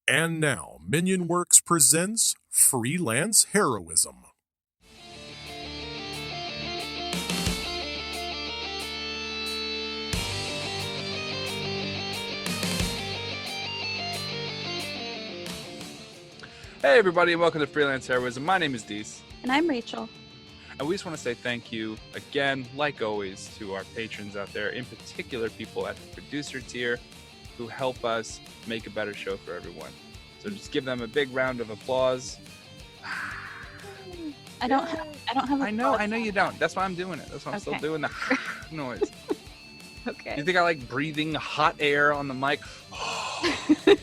And now, Minion Works presents Freelance Heroism. Hey everybody, and welcome to Freelance Heroism. My name is Dees. And I'm Rachel. And we just want to say thank you again, like always, to our patrons out there, in particular people at the producer tier who help us make a better show for everyone. So just give them a big round of applause. I don't have I know you don't. That's why I'm doing it. That's why I'm still doing the noise. Okay. You think I like breathing hot air on the mic? I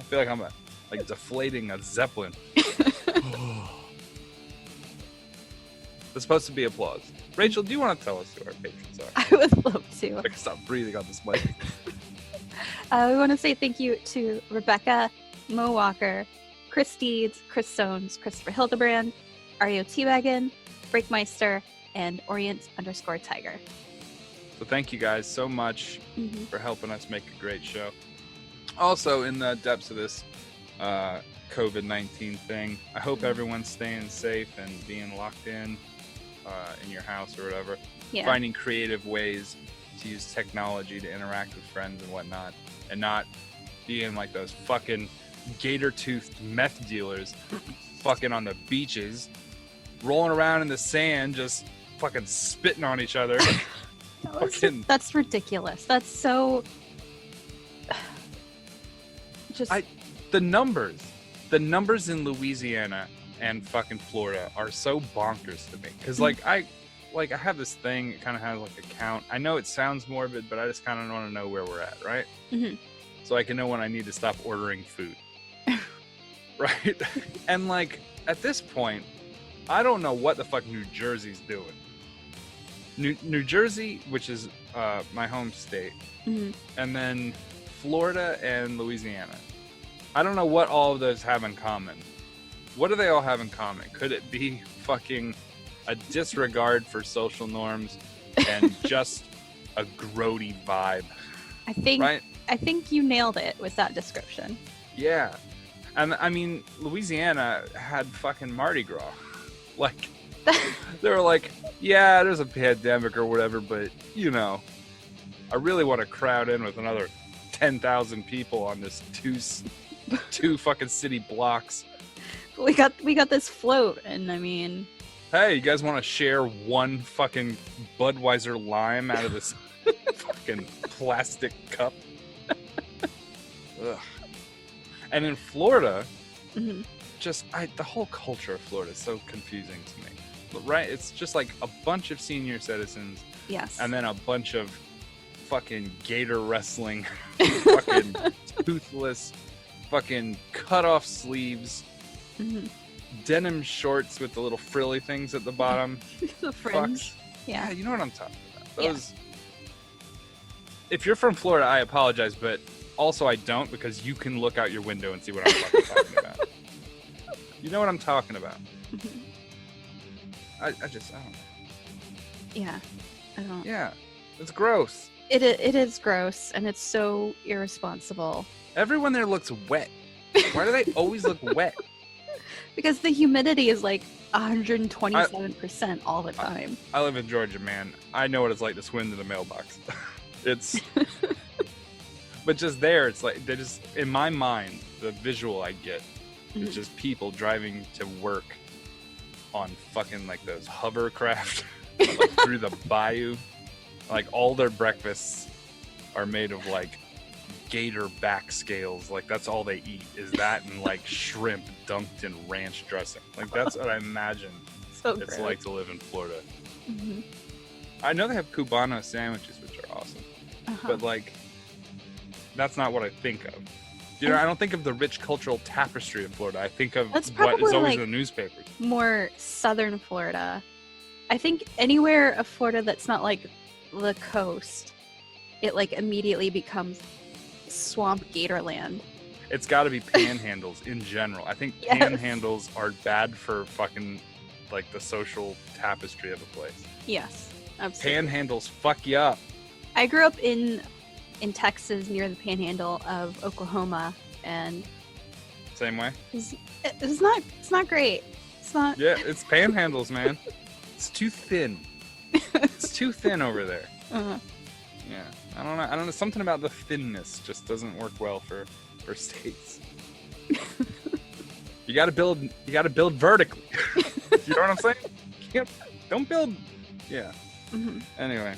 feel like I'm like deflating a zeppelin. It's supposed to be applause. Rachel, do you want to tell us who our patrons are? I would love to. I can stop breathing on this mic. We want to say thank you to Rebecca, Mo Walker, Chris Deeds, Chris Stones, Christopher Hildebrand, Ario Teawagon, Breakmeister, and Orient_Tiger. So thank you guys so much for helping us make a great show. Also, in the depths of this COVID-19 thing, I hope everyone's staying safe and being locked in your house or whatever. Yeah. Finding creative ways to use technology to interact with friends and whatnot, and not being like those fucking gator-toothed meth dealers fucking on the beaches, rolling around in the sand, just fucking spitting on each other. That's ridiculous. That's so... The numbers in Louisiana and fucking Florida are so bonkers to me. Because I have this thing, it kind of has like a count. I know it sounds morbid, but I just kind of want to know where we're at, right? Mm-hmm. So I can know when I need to stop ordering food. Right? And like, at this point, I don't know what the fuck New Jersey's doing. New Jersey, which is my home state, and then Florida and Louisiana. I don't know what all of those have in common. What do they all have in common? Could it be fucking a disregard for social norms and just a grody vibe? I think you nailed it with that description. Yeah. And I mean, Louisiana had fucking Mardi Gras. Like, they were like, yeah, there's a pandemic or whatever, but, you know, I really want to crowd in with another 10,000 people on this two fucking city blocks. We got this float, and I mean... Hey, you guys want to share one fucking Budweiser lime out of this fucking plastic cup? Ugh. And in Florida, the whole culture of Florida is so confusing to me. But, right? It's just like a bunch of senior citizens. Yes. And then a bunch of fucking gator wrestling, fucking toothless, fucking cut off sleeves, denim shorts with the little frilly things at the bottom. The fringe. Fucks. Yeah, you know what I'm talking about. Those. Yeah. If you're from Florida, I apologize, but also I don't, because you can look out your window and see what I'm fucking talking about. You know what I'm talking about. I don't know. Yeah, I don't. Yeah, it's gross. It is gross, and it's so irresponsible. Everyone there looks wet. Why do they always look wet? Because the humidity is like 127% all the time. I live in Georgia, man. I know what it's like to swim to the mailbox. It's... But just there, it's like, they just, in my mind, the visual I get is just people driving to work on fucking like those hovercraft like through the bayou. Like, all their breakfasts are made of like gator back scales. Like, that's all they eat, is that and like shrimp dunked in ranch dressing. Like, that's what I imagine it's like to live in Florida. I know they have Cubano sandwiches, which are awesome, but like, that's not what I think of. You know, I don't think of the rich cultural tapestry of Florida. I think of what is always like in the newspapers. More southern Florida. I think anywhere of Florida that's not like the coast, it like immediately becomes swamp gatorland. It's got to be panhandles in general. I think panhandles are bad for fucking like the social tapestry of a place. Yes, absolutely. Panhandles fuck you up. I grew up in in Texas near the panhandle of Oklahoma, and Same way. it's not great. It's not. Yeah, it's panhandles, man. It's too thin. It's too thin over there. Uh-huh. Yeah, I don't know. Something about the thinness just doesn't work well for states. You gotta build vertically. You know what I'm saying? Don't build. Yeah. Mm-hmm. Anyway,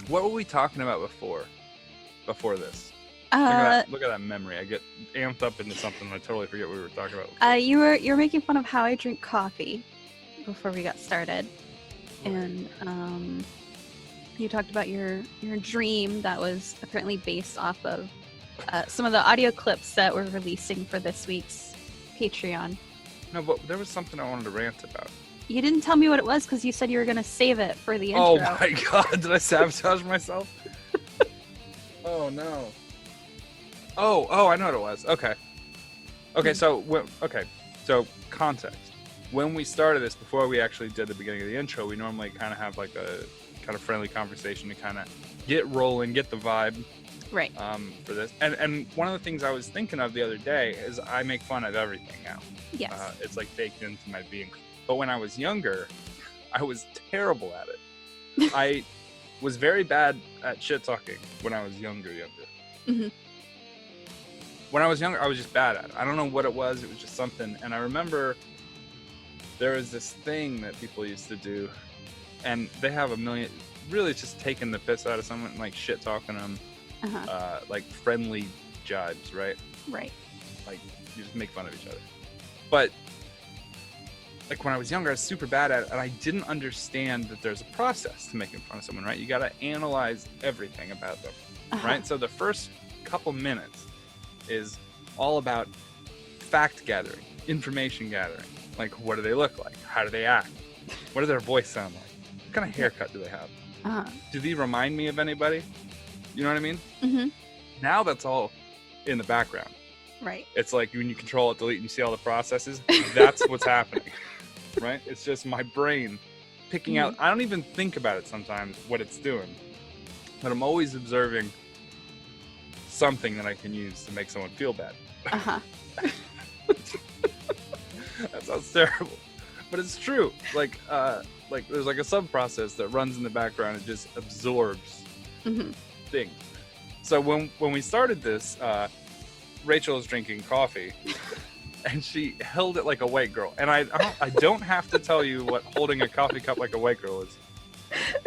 what were we talking about before this? Look at that memory. I get amped up into something and I totally forget what we were talking about. You were making fun of how I drink coffee before we got started, and you talked about your dream that was apparently based off of some of the audio clips that we're releasing for this week's Patreon. No, but there was something I wanted to rant about. You didn't tell me what it was because you said you were going to save it for the intro. Oh my god, did I sabotage myself? Oh no. Oh, I know what it was. Okay, so context. When we started this, before we actually did the beginning of the intro, we normally kind of have like a kind of friendly conversation to kind of get rolling, get the vibe. Right. For this. And one of the things I was thinking of the other day is I make fun of everything now. Yes. It's like baked into my being. But when I was younger, I was terrible at it. I was very bad at shit talking when I was younger. Mm-hmm. When I was younger, I was just bad at it. I don't know what it was. It was just something. And I remember there was this thing that people used to do, and they have a million, really just taking the piss out of someone, like shit talking them, like friendly jibes, right? Right. Like you just make fun of each other. But like when I was younger, I was super bad at it, and I didn't understand that there's a process to making fun of someone, right? You got to analyze everything about them, right? So the first couple minutes is all about fact gathering, information gathering. Like, what do they look like? How do they act? What does their voice sound like? What kind of haircut do they have? Do they remind me of anybody? You know what I mean? Mm-hmm. Now that's all in the background. Right. It's like when you control it, delete, and you see all the processes. That's what's happening, right? It's just my brain picking out. I don't even think about it sometimes what it's doing, but I'm always observing something that I can use to make someone feel bad. That sounds terrible, but it's true. Like there's like a sub process that runs in the background and just absorbs things. So when we started this, Rachel was drinking coffee, and she held it like a white girl. And I don't have to tell you what holding a coffee cup like a white girl is,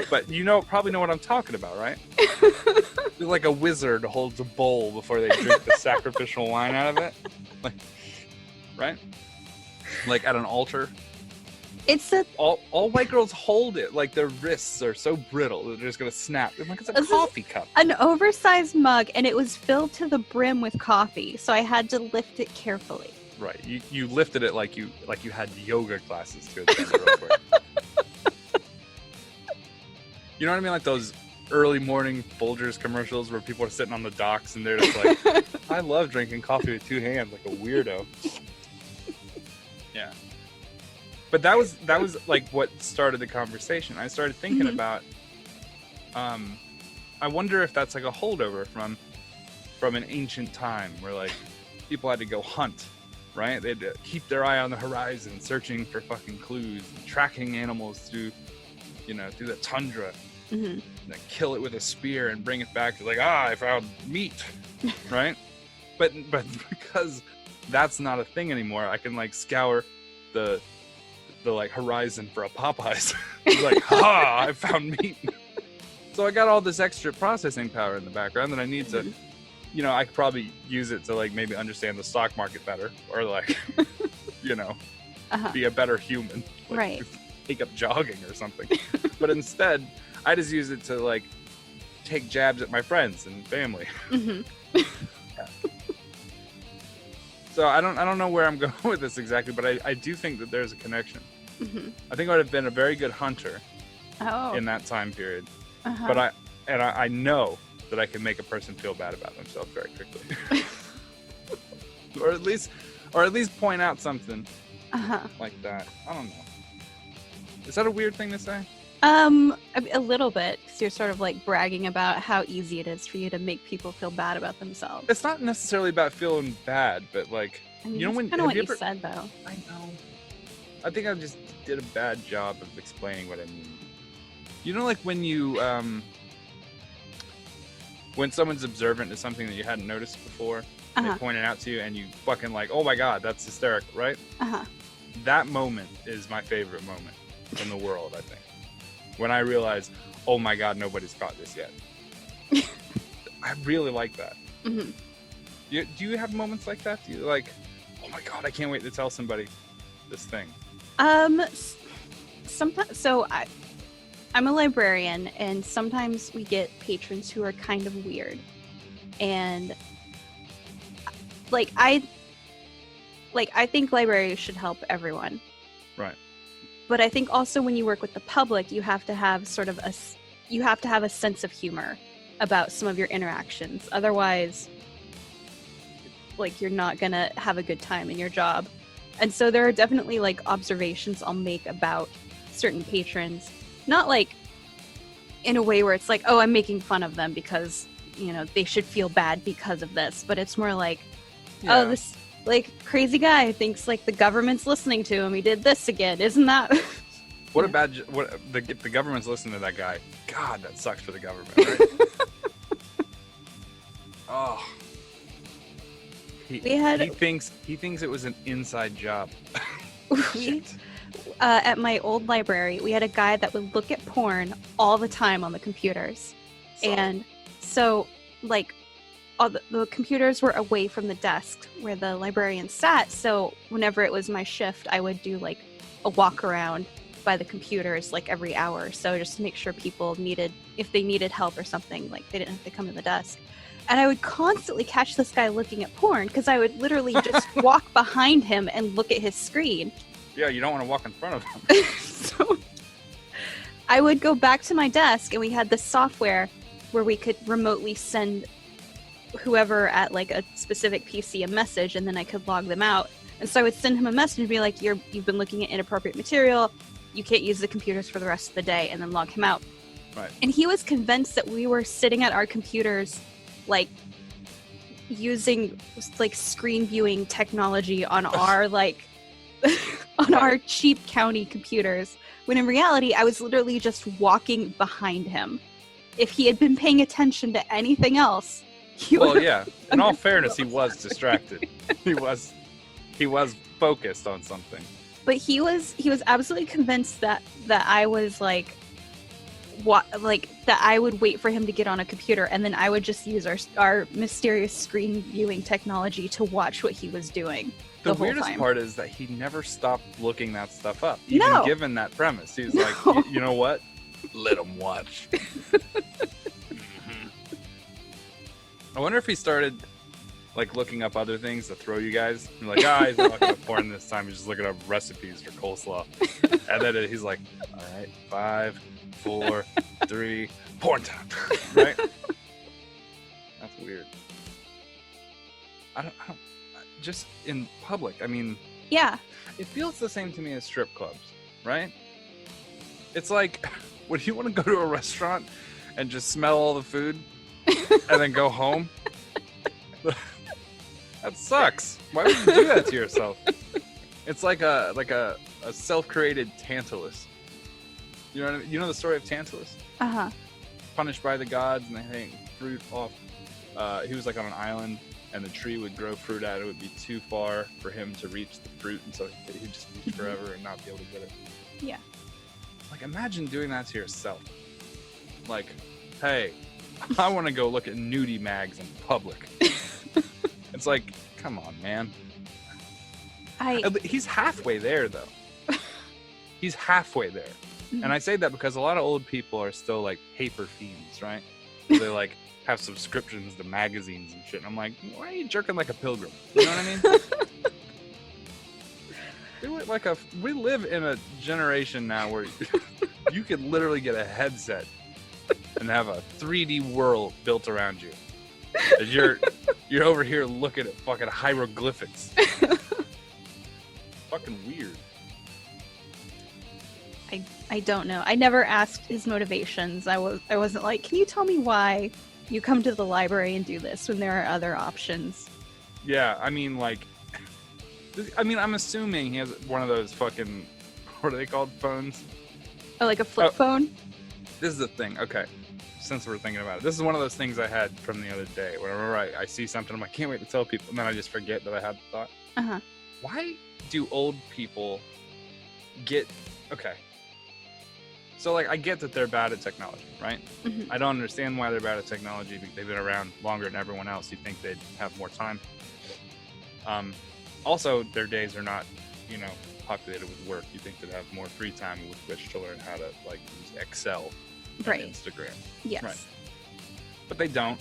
but probably know what I'm talking about, right? It's like a wizard holds a bowl before they drink the sacrificial wine out of it, like, right? Like at an altar. It's all white girls hold it like their wrists are so brittle that they're just gonna snap. It's like it's a coffee cup. An oversized mug, and it was filled to the brim with coffee, so I had to lift it carefully. Right. You lifted it like you had yoga classes to attend real quick. You know what I mean? Like those early morning Folgers commercials where people are sitting on the docks and they're just like, I love drinking coffee with two hands like a weirdo. Yeah. But that was like what started the conversation. I started thinking about, I wonder if that's like a holdover from an ancient time where like people had to go hunt, right? They had to keep their eye on the horizon, searching for fucking clues, tracking animals through the tundra, and then kill it with a spear and bring it back to like, I found meat, right? But because that's not a thing anymore, I can like scour the like horizon for a Popeyes. Like, I found meat. So I got all this extra processing power in the background that I need to, I could probably use it to like maybe understand the stock market better, or like, be a better human. Like, right. Take up jogging or something. But instead, I just use it to like take jabs at my friends and family. So I don't know where I'm going with this exactly, but I do think that there's a connection. I think I would have been a very good hunter in that time period. But I know that I can make a person feel bad about themselves very quickly. or at least point out something like that. I don't know. Is that a weird thing to say? A little bit, because you're sort of like bragging about how easy it is for you to make people feel bad about themselves. It's not necessarily about feeling bad, but like, I mean, you know, that's when kind of what have you you ever, said, though. I know. I think I just did a bad job of explaining what I mean. You know, like when you, when someone's observant to something that you hadn't noticed before, and they point it out to you, and you fucking like, oh my god, that's hysterical, right? That moment is my favorite moment in the world, I think. When I realize, oh my god, nobody's caught this yet. I really like that. Do you have moments like that? Do you like, oh my god, I can't wait to tell somebody this thing? Sometimes, so I'm a librarian, and sometimes we get patrons who are kind of weird, and I think libraries should help everyone. Right. But I think also when you work with the public, you have to have a sense of humor about some of your interactions. Otherwise, like, you're not gonna have a good time in your job. And so there are definitely like observations I'll make about certain patrons, not like in a way where it's like, oh, I'm making fun of them because, you know, they should feel bad because of this, but it's more like, oh, this like crazy guy thinks like the government's listening to him. He did this again, isn't that? What a bad, the government's listening to that guy. God, that sucks for the government, right? Oh. He thinks it was an inside job. At my old library, we had a guy that would look at porn all the time on the computers. And so, like, all the computers were away from the desk where the librarian sat. So whenever it was my shift, I would do, like, a walk around by the computers, like, every hour or so, just to make sure people if they needed help or something, like, they didn't have to come to the desk. And I would constantly catch this guy looking at porn, because I would literally just walk behind him and look at his screen. Yeah, you don't want to walk in front of him. So I would go back to my desk, and we had this software where we could remotely send whoever at like a specific PC a message, and then I could log them out. And so I would send him a message and be like, you've been looking at inappropriate material, you can't use the computers for the rest of the day, and then log him out. Right. And he was convinced that we were sitting at our computers, like, using like screen viewing technology on our like on our cheap county computers, when in reality I was literally just walking behind him. If he had been paying attention to anything else, in all fairness, he was distracted. he was focused on something. But he was absolutely convinced that I was like, that I would wait for him to get on a computer, and then I would just use our mysterious screen viewing technology to watch what he was doing. The weirdest time. Part is that he never stopped looking that stuff up, even given that premise. He's like, you know what? Let him watch. I wonder if he started like looking up other things to throw you guys. You're like, he's not looking up porn this time. He's just looking up recipes for coleslaw. And then he's like, all right, 5, 4, 3, porn time. Right? That's weird. I don't just in public. I mean, yeah, it feels the same to me as strip clubs, right? It's like, would you want to go to a restaurant and just smell all the food and then go home? That sucks. Why would you do that to yourself? It's like a self-created Tantalus. You know the story of Tantalus? Uh-huh. Punished by the gods, and they hang fruit off. He was like on an island, and the tree would grow fruit out. It would be too far for him to reach the fruit, and so he'd just reach forever and not be able to get it. Yeah. Like, imagine doing that to yourself. Like, hey, I want to go look at nudie mags in public. It's like, come on, man. He's halfway there, though. He's halfway there. Mm-hmm. And I say that because a lot of old people are still, like, paper fiends, right? They, like, have subscriptions to magazines and shit. And I'm like, why are you jerking like a pilgrim? You know what I mean? We live in a generation now where you could literally get a headset and have a 3D world built around you. As you're over here looking at fucking hieroglyphics. Fucking weird. I don't know. I never asked his motivations. I wasn't like, can you tell me why you come to the library and do this when there are other options? Yeah, I mean, like, I'm assuming he has one of those fucking, what are they called, phones? Oh, like a flip phone? This is the thing. Okay, since we're thinking about it, this is one of those things I had from the other day. Whenever I see something, I'm like, can't wait to tell people, and then I just forget that I had the thought. Uh-huh. Why do old people get... Okay. So, like, I get that they're bad at technology, right? Mhm. I don't understand why they're bad at technology. They've been around longer than everyone else. You'd think they'd have more time. Also, their days are not, populated with work. You think they'd have more free time with which to learn how to, like, use Excel and Right. Instagram. Yes. Right. But they don't.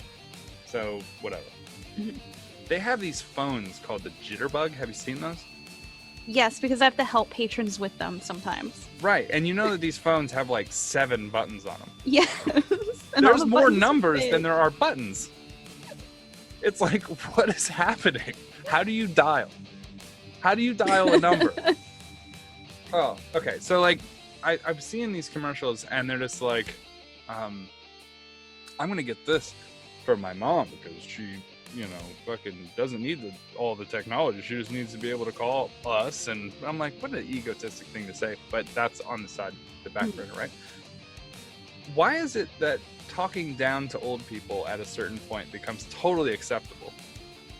So, whatever. Mhm. They have these phones called the Jitterbug. Have you seen those? Yes, because I have to help patrons with them sometimes. Right. And you know that these phones have, like, 7 buttons on them. Yes. And all There's the more buttons are numbers big. than there are buttons. It's like, what is happening? How do you dial? How do you dial a number? Oh, okay. So, like, I'm seeing these commercials, and they're just like, I'm going to get this for my mom because she, fucking doesn't need all the technology. She just needs to be able to call us. And I'm like, what an egotistic thing to say. But that's on the back burner, right? Why is it that talking down to old people at a certain point becomes totally acceptable?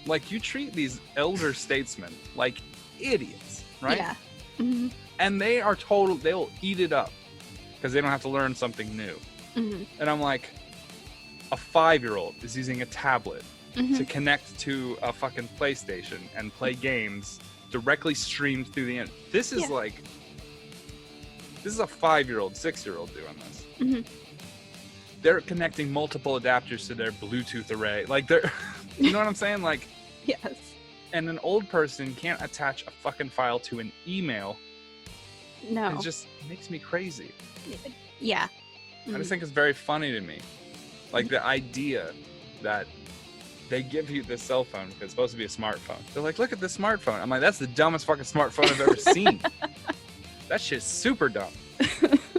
Like, you treat these elder statesmen like idiots, right? Yeah. Mm-hmm. And they'll eat it up because they don't have to learn something new. Mm-hmm. And I'm like, a 5-year-old is using a tablet to connect to a fucking PlayStation and play games directly streamed through the internet. This is like, this is a 5-year-old, 6-year-old doing this. Mm-hmm. They're connecting multiple adapters to their Bluetooth array. Like, they're, you know what I'm saying? Like, Yes. and an old person can't attach a fucking file to an email. No. It just makes me crazy. Yeah. I just think it's very funny to me. Like, the idea that they give you this cell phone because it's supposed to be a smartphone. They're like, look at this smartphone. I'm like, that's the dumbest fucking smartphone I've ever seen. That shit's super dumb.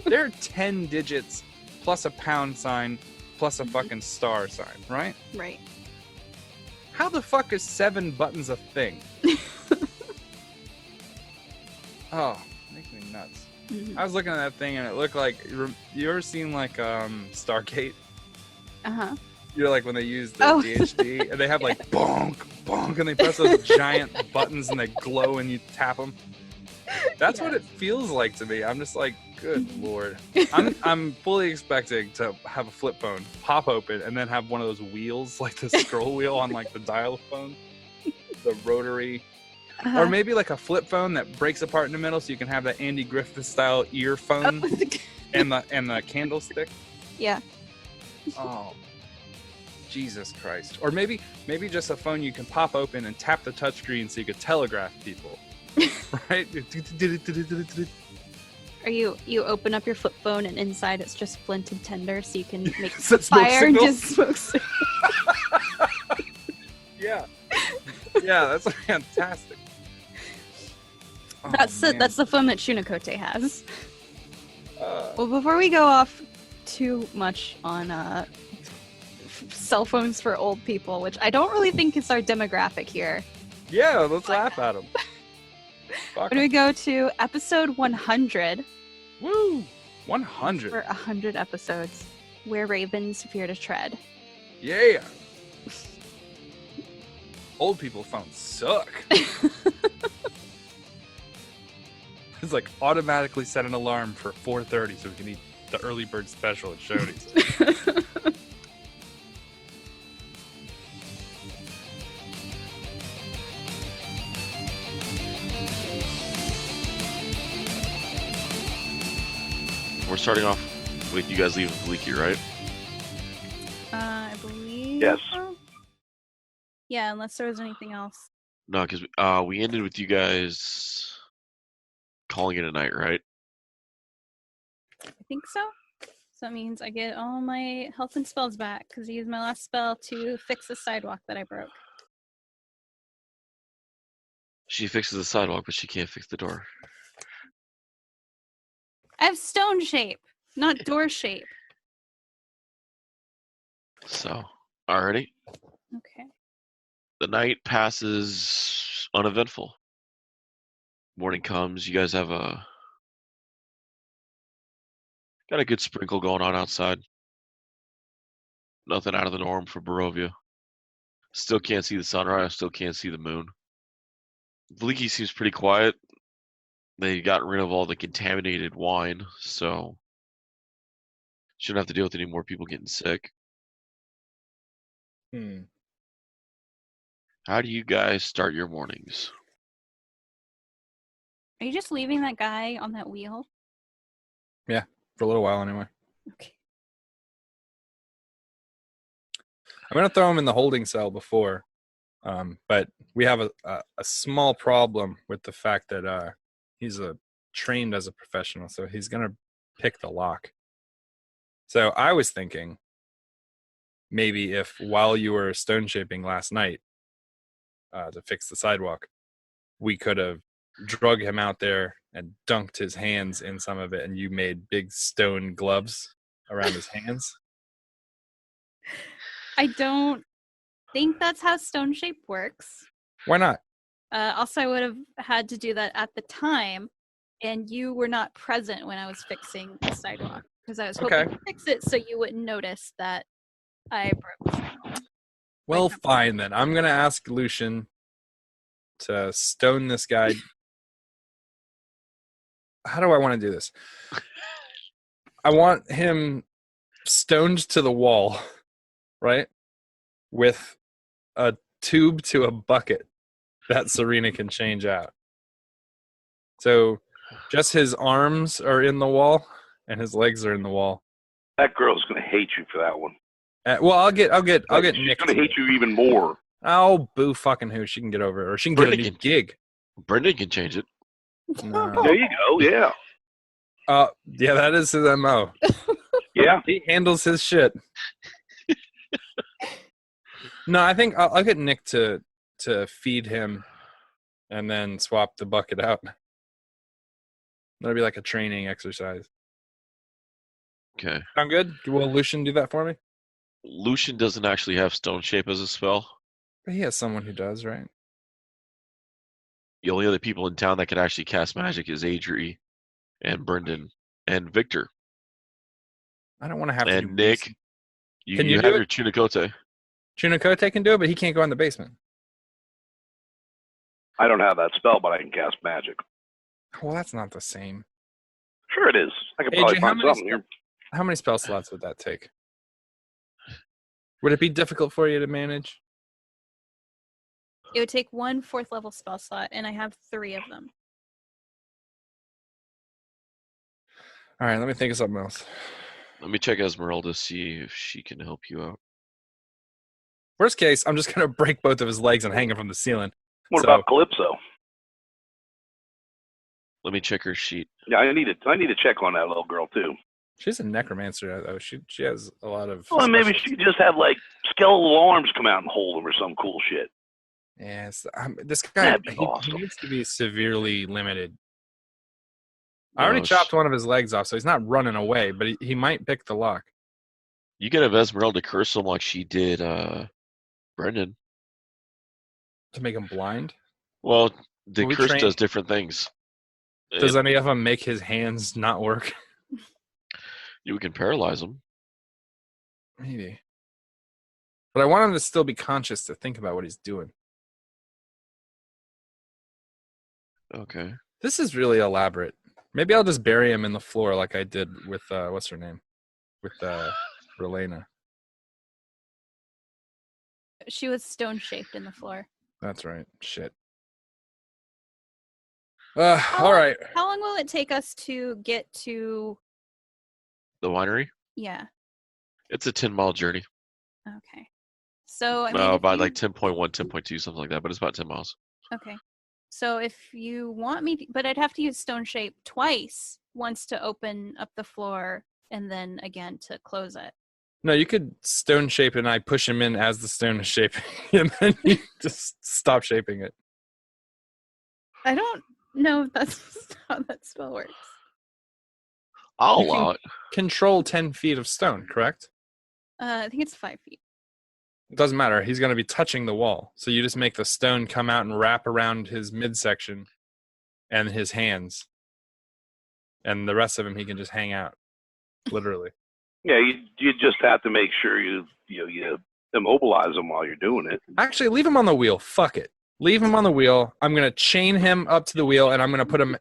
There are 10 digits plus a pound sign plus a fucking star sign, right? Right. How the fuck is 7 buttons a thing? Oh, it makes me nuts. Mm-hmm. I was looking at that thing and it looked like, you ever seen like Stargate? Uh-huh. You know, like when they use the Oh. DHD and they have like bonk, bonk, and they press those giant buttons and they glow and you tap them. That's what it feels like to me. I'm just like, good lord. I'm fully expecting to have a flip phone pop open and then have one of those wheels, like the scroll wheel on like the dial phone, the rotary, or maybe like a flip phone that breaks apart in the middle, so you can have that Andy Griffith style earphone and the candlestick. Yeah. Oh, Jesus Christ. Or maybe just a phone you can pop open and tap the touchscreen so you could telegraph people. Right? Or you open up your flip phone and inside it's just flint and tinder, so you can make It's a smoke fire and signal. just smoke signal. Yeah. Yeah, that's fantastic. Oh, That's man. the phone that Shunakote has. Uh, Well, before we go off too much on cell phones for old people, which I don't really think is our demographic here, yeah, let's laugh at them. Fuck when we go to episode 100, Woo! 100. for 100 episodes, Wereravens fear to tread. Yeah. Old people phones suck. It's like automatically set an alarm for 4:30 so we can eat the early bird special at Shoney's. We're starting off with you guys leaving Vallaki, right? I believe. Yes. So. Yeah, unless there was anything else. No, because we ended with you guys calling it a night, right? I think so. So that means I get all my health and spells back because I used my last spell to fix the sidewalk that I broke. She fixes the sidewalk, but she can't fix the door. I have stone shape, not door shape. So, alrighty. Okay. The night passes uneventful. Morning comes. You guys have got a good sprinkle going on outside. Nothing out of the norm for Barovia. Still can't see the sunrise. Still can't see the moon. Vallaki seems pretty quiet. They got rid of all the contaminated wine, so shouldn't have to deal with any more people getting sick. How do you guys start your mornings? Are you just leaving that guy on that wheel? Yeah, for a little while anyway. Okay. I'm gonna throw him in the holding cell before, but we have a small problem with the fact that he's trained as a professional, so he's gonna pick the lock. So I was thinking maybe if while you were stone shaping last night to fix the sidewalk, we could have drug him out there and dunked his hands in some of it, and you made big stone gloves around his hands. I don't think that's how stone shape works. Why not? Also, I would have had to do that at the time, and you were not present when I was fixing the sidewalk because I was hoping to fix it so you wouldn't notice that I broke the sidewalk. Well, fine then. I'm gonna ask Lucian to stone this guy. How do I want to do this? I want him stoned to the wall, right? With a tube to a bucket that Serena can change out. So just his arms are in the wall and his legs are in the wall. That girl's gonna hate you for that one. Well, I'll get She's Nick. gonna hate you even more. Oh, boo fucking who. She can get over it. Or she can get a new gig. Brendan can change it. No. There you go. Yeah. Yeah, that is his MO. Yeah. He handles his shit. No, I think I'll get Nick to feed him and then swap the bucket out. That'll be like a training exercise. Okay. Sound good? Will Lucian do that for me? Lucian doesn't actually have stone shape as a spell. But he has someone who does, right? The only other people in town that can actually cast magic is Adri and Brendan and Victor. I don't want to have to and do Nick. basement. You have your Chunicote. Chunicote can do it, but he can't go in the basement. I don't have that spell, but I can cast magic. Well, that's not the same. Sure it is. I could probably AJ, find something here. How many spell slots would that take? Would it be difficult for you to manage? It would take 1 4th level spell slot, and I have 3 of them. All right, let me think of something else. Let me check Esmeralda, see if she can help you out. Worst case, I'm just going to break both of his legs and hang him from the ceiling. What about Calypso? Let me check her sheet. Yeah, I need to check on that little girl too. She's a necromancer, though. She has a lot of. Well, maybe she could just have like skeletal arms come out and hold him or some cool shit. Yes, this guy awesome. he needs to be severely limited. I already chopped one of his legs off, so he's not running away, but he might pick the lock. You could have Esmeralda curse him like she did Brendan. To make him blind? Well, the curse does different things. Does any of them make his hands not work? You can paralyze him. Maybe. But I want him to still be conscious to think about what he's doing. Okay. This is really elaborate. Maybe I'll just bury him in the floor like I did with, what's her name? With Relena. She was stone-shaped in the floor. That's right. Shit. All right. How long will it take us to get to... The winery? Yeah. It's a 10-mile journey. Okay. So, I mean... about like 10.1, 10.2, something like that, but it's about 10 miles. Okay. So if you want me to... But I'd have to use stone shape twice. Once to open up the floor, and then again to close it. No, you could stone shape and I push him in as the stone is shaping, and then you just stop shaping it. I don't know if that's how that spell works. I'll You can- allow it. Control 10 feet of stone, correct? I think it's 5 feet. It doesn't matter. He's going to be touching the wall. So you just make the stone come out and wrap around his midsection and his hands. And the rest of him, he can just hang out, literally. Yeah, you just have to make sure you immobilize them while you're doing it. Actually, leave him on the wheel. Fuck it. Leave him on the wheel. I'm going to chain him up to the wheel, and I'm going to put him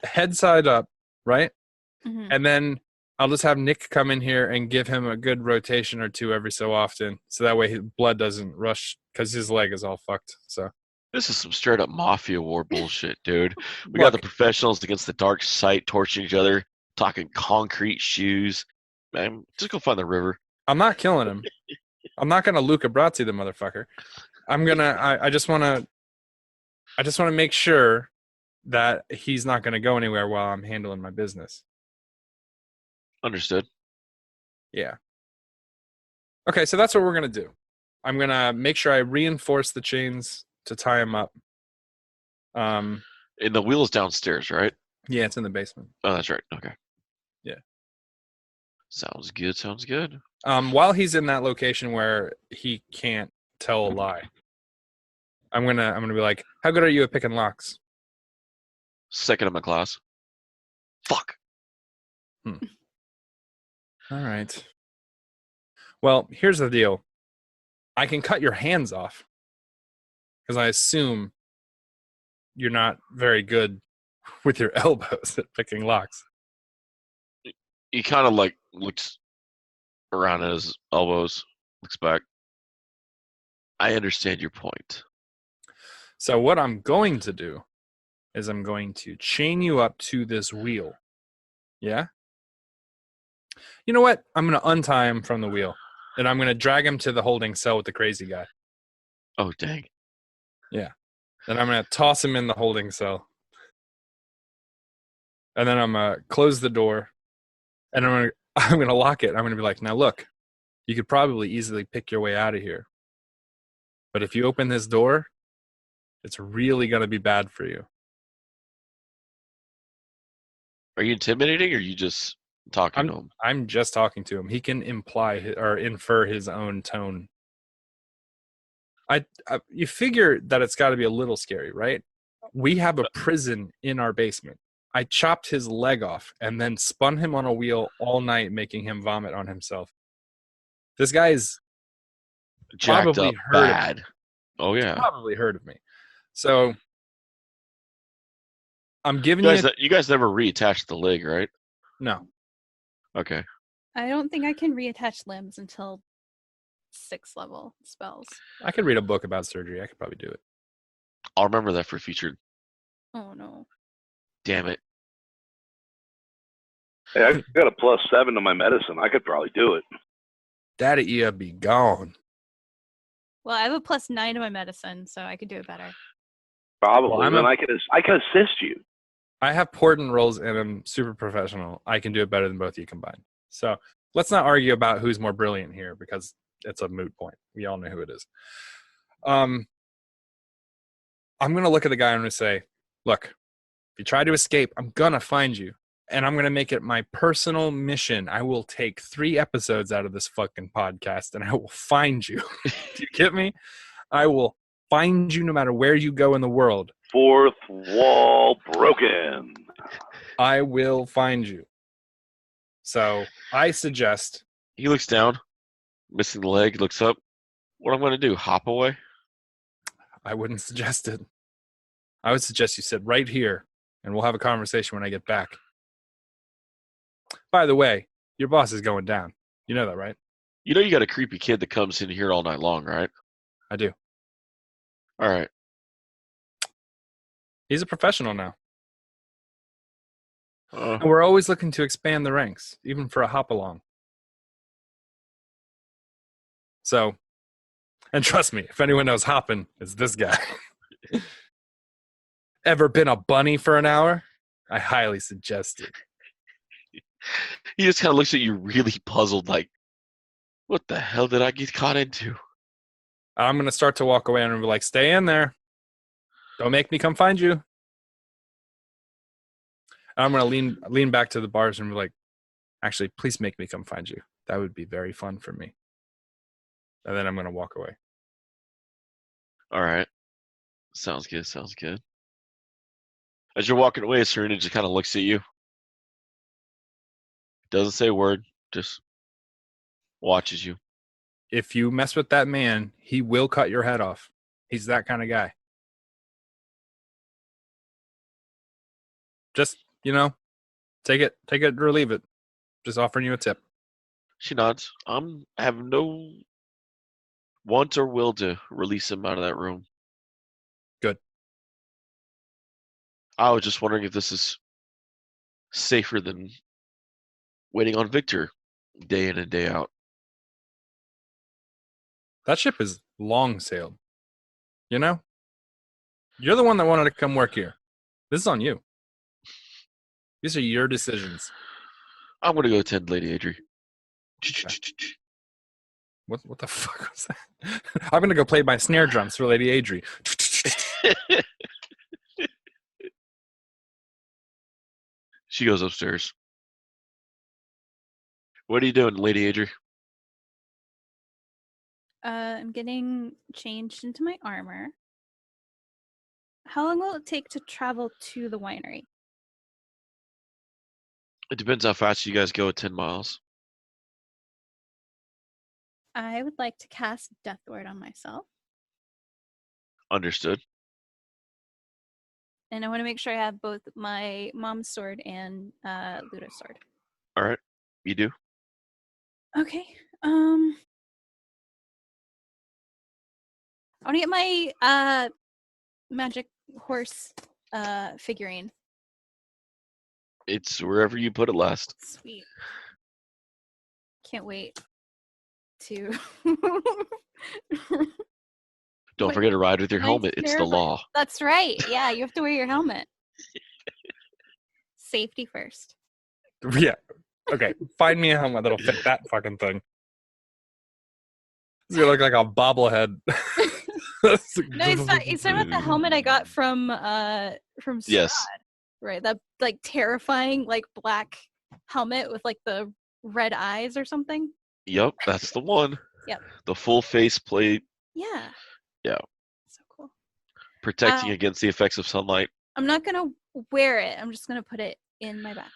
head side up, right? Mhm. And then I'll just have Nick come in here and give him a good rotation or two every so often, so that way his blood doesn't rush because his leg is all fucked. So This is some straight up mafia war bullshit, dude. We got the Look, professionals against the dark side torching each other, talking concrete shoes. Man, just go find the river. I'm not killing him. I'm not gonna Luca Brasi the motherfucker. I'm gonna. I just wanna. I just want to make sure that he's not gonna go anywhere while I'm handling my business. Understood. Yeah. Okay, so that's what we're gonna do. I'm gonna make sure I reinforce the chains to tie him up. And the wheel is downstairs, right? Yeah, it's in the basement. Oh, that's right. Okay. Yeah. Sounds good. Sounds good. While he's in that location where he can't tell a lie, I'm gonna be like, "How good are you at picking locks?" Second in my class. Fuck. All right. Well, here's the deal. I can cut your hands off because I assume you're not very good with your elbows at picking locks. He kind of like looks around at his elbows, looks back. I understand your point. So what I'm going to do is I'm going to chain you up to this wheel. Yeah? You know what? I'm going to untie him from the wheel. And I'm going to drag him to the holding cell with the crazy guy. Oh, dang. And I'm going to toss him in the holding cell. And then I'm going to close the door. And I'm going to lock it. I'm going to be like, now look, you could probably easily pick your way out of here. But if you open this door, it's really going to be bad for you. Are you intimidating or are you just talking to him? I'm just talking to him. He can imply or infer his own tone. You figure that it's got to be a little scary, right? We have a prison in our basement. I chopped his leg off and then spun him on a wheel all night, making him vomit on himself. This guy is Jacked probably up heard bad. Oh, yeah. probably heard of me. So I'm giving you You guys never reattached the leg, right? no. Okay. I don't think I can reattach limbs until 6th level spells. I could read a book about surgery. I could probably do it. I'll remember that for future. Oh no. Damn it. Hey, I've got a +7 to my medicine. I could probably do it. Daddy, you be gone. Well, I have a +9 to my medicine, so I could do it better. Probably. Well, Then I can assist you. I have portent rolls and I'm super professional. I can do it better than both of you combined. So let's not argue about who's more brilliant here because it's a moot point. We all know who it is. I'm going to look at the guy and I'm going to say, look, if you try to escape, I'm going to find you. And I'm going to make it my personal mission. I will take 3 episodes out of this fucking podcast and I will find you. Do you get me? I will find you no matter where you go in the world. 4th wall broken. I will find you. So I suggest He looks down, missing the leg, looks up. What I'm going to do, hop away? I wouldn't suggest it. I would suggest you sit right here and we'll have a conversation when I get back. By the way, your boss is going down. You know that, right? You know you got a creepy kid that comes in here all night long, right? I do. All right. He's a professional now. Uh, And we're always looking to expand the ranks, even for a hop along. So, and trust me, if anyone knows hopping, it's this guy. Ever been a bunny for an hour? I highly suggest it. he just kind of looks at you really puzzled, like, what the hell did I get caught into? I'm going to start to walk away and be like, stay in there. Don't make me come find you. I'm gonna lean back to the bars and be like, actually, please make me come find you. That would be very fun for me. And then I'm gonna walk away. All right. Sounds good. Sounds good. As you're walking away, Serena just kind of looks at you. Doesn't say a word. Just watches you. If you mess with that man, he will cut your head off. He's that kind of guy. Just, take it or leave it. Just offering you a tip. She nods. I have no want or will to release him out of that room. Good. I was just wondering if this is safer than waiting on Victor day in and day out. That ship is long sailed. You're the one that wanted to come work here. This is on you. These are your decisions. I'm gonna go attend Lady Adri. What the fuck was that? I'm gonna go play my snare drums for Lady Adri. She goes upstairs. What are you doing, Lady Adri? I'm getting changed into my armor. How long will it take to travel to the winery? It depends how fast you guys go at 10 miles. I would like to cast Death Ward on myself. Understood. And I want to make sure I have both my mom's sword and Luda's sword. All right. You do? Okay. I want to get my magic horse figurine. It's wherever you put it last. Sweet. Can't wait to. Don't Wait, forget to ride with your my helmet. It's the snare law. That's right. Yeah, you have to wear your helmet. Safety first. Yeah. Okay. Find me a helmet that'll fit that fucking thing. It's gonna look like a bobblehead. No, he's talking about the helmet I got from Strahd, Yes. right? That like terrifying like black helmet with like the red eyes or something. Yep, that's the one. Yep. The full face plate. Yeah. Yeah. So cool. Protecting against the effects of sunlight. I'm not gonna wear it. I'm just gonna put it in my backpack.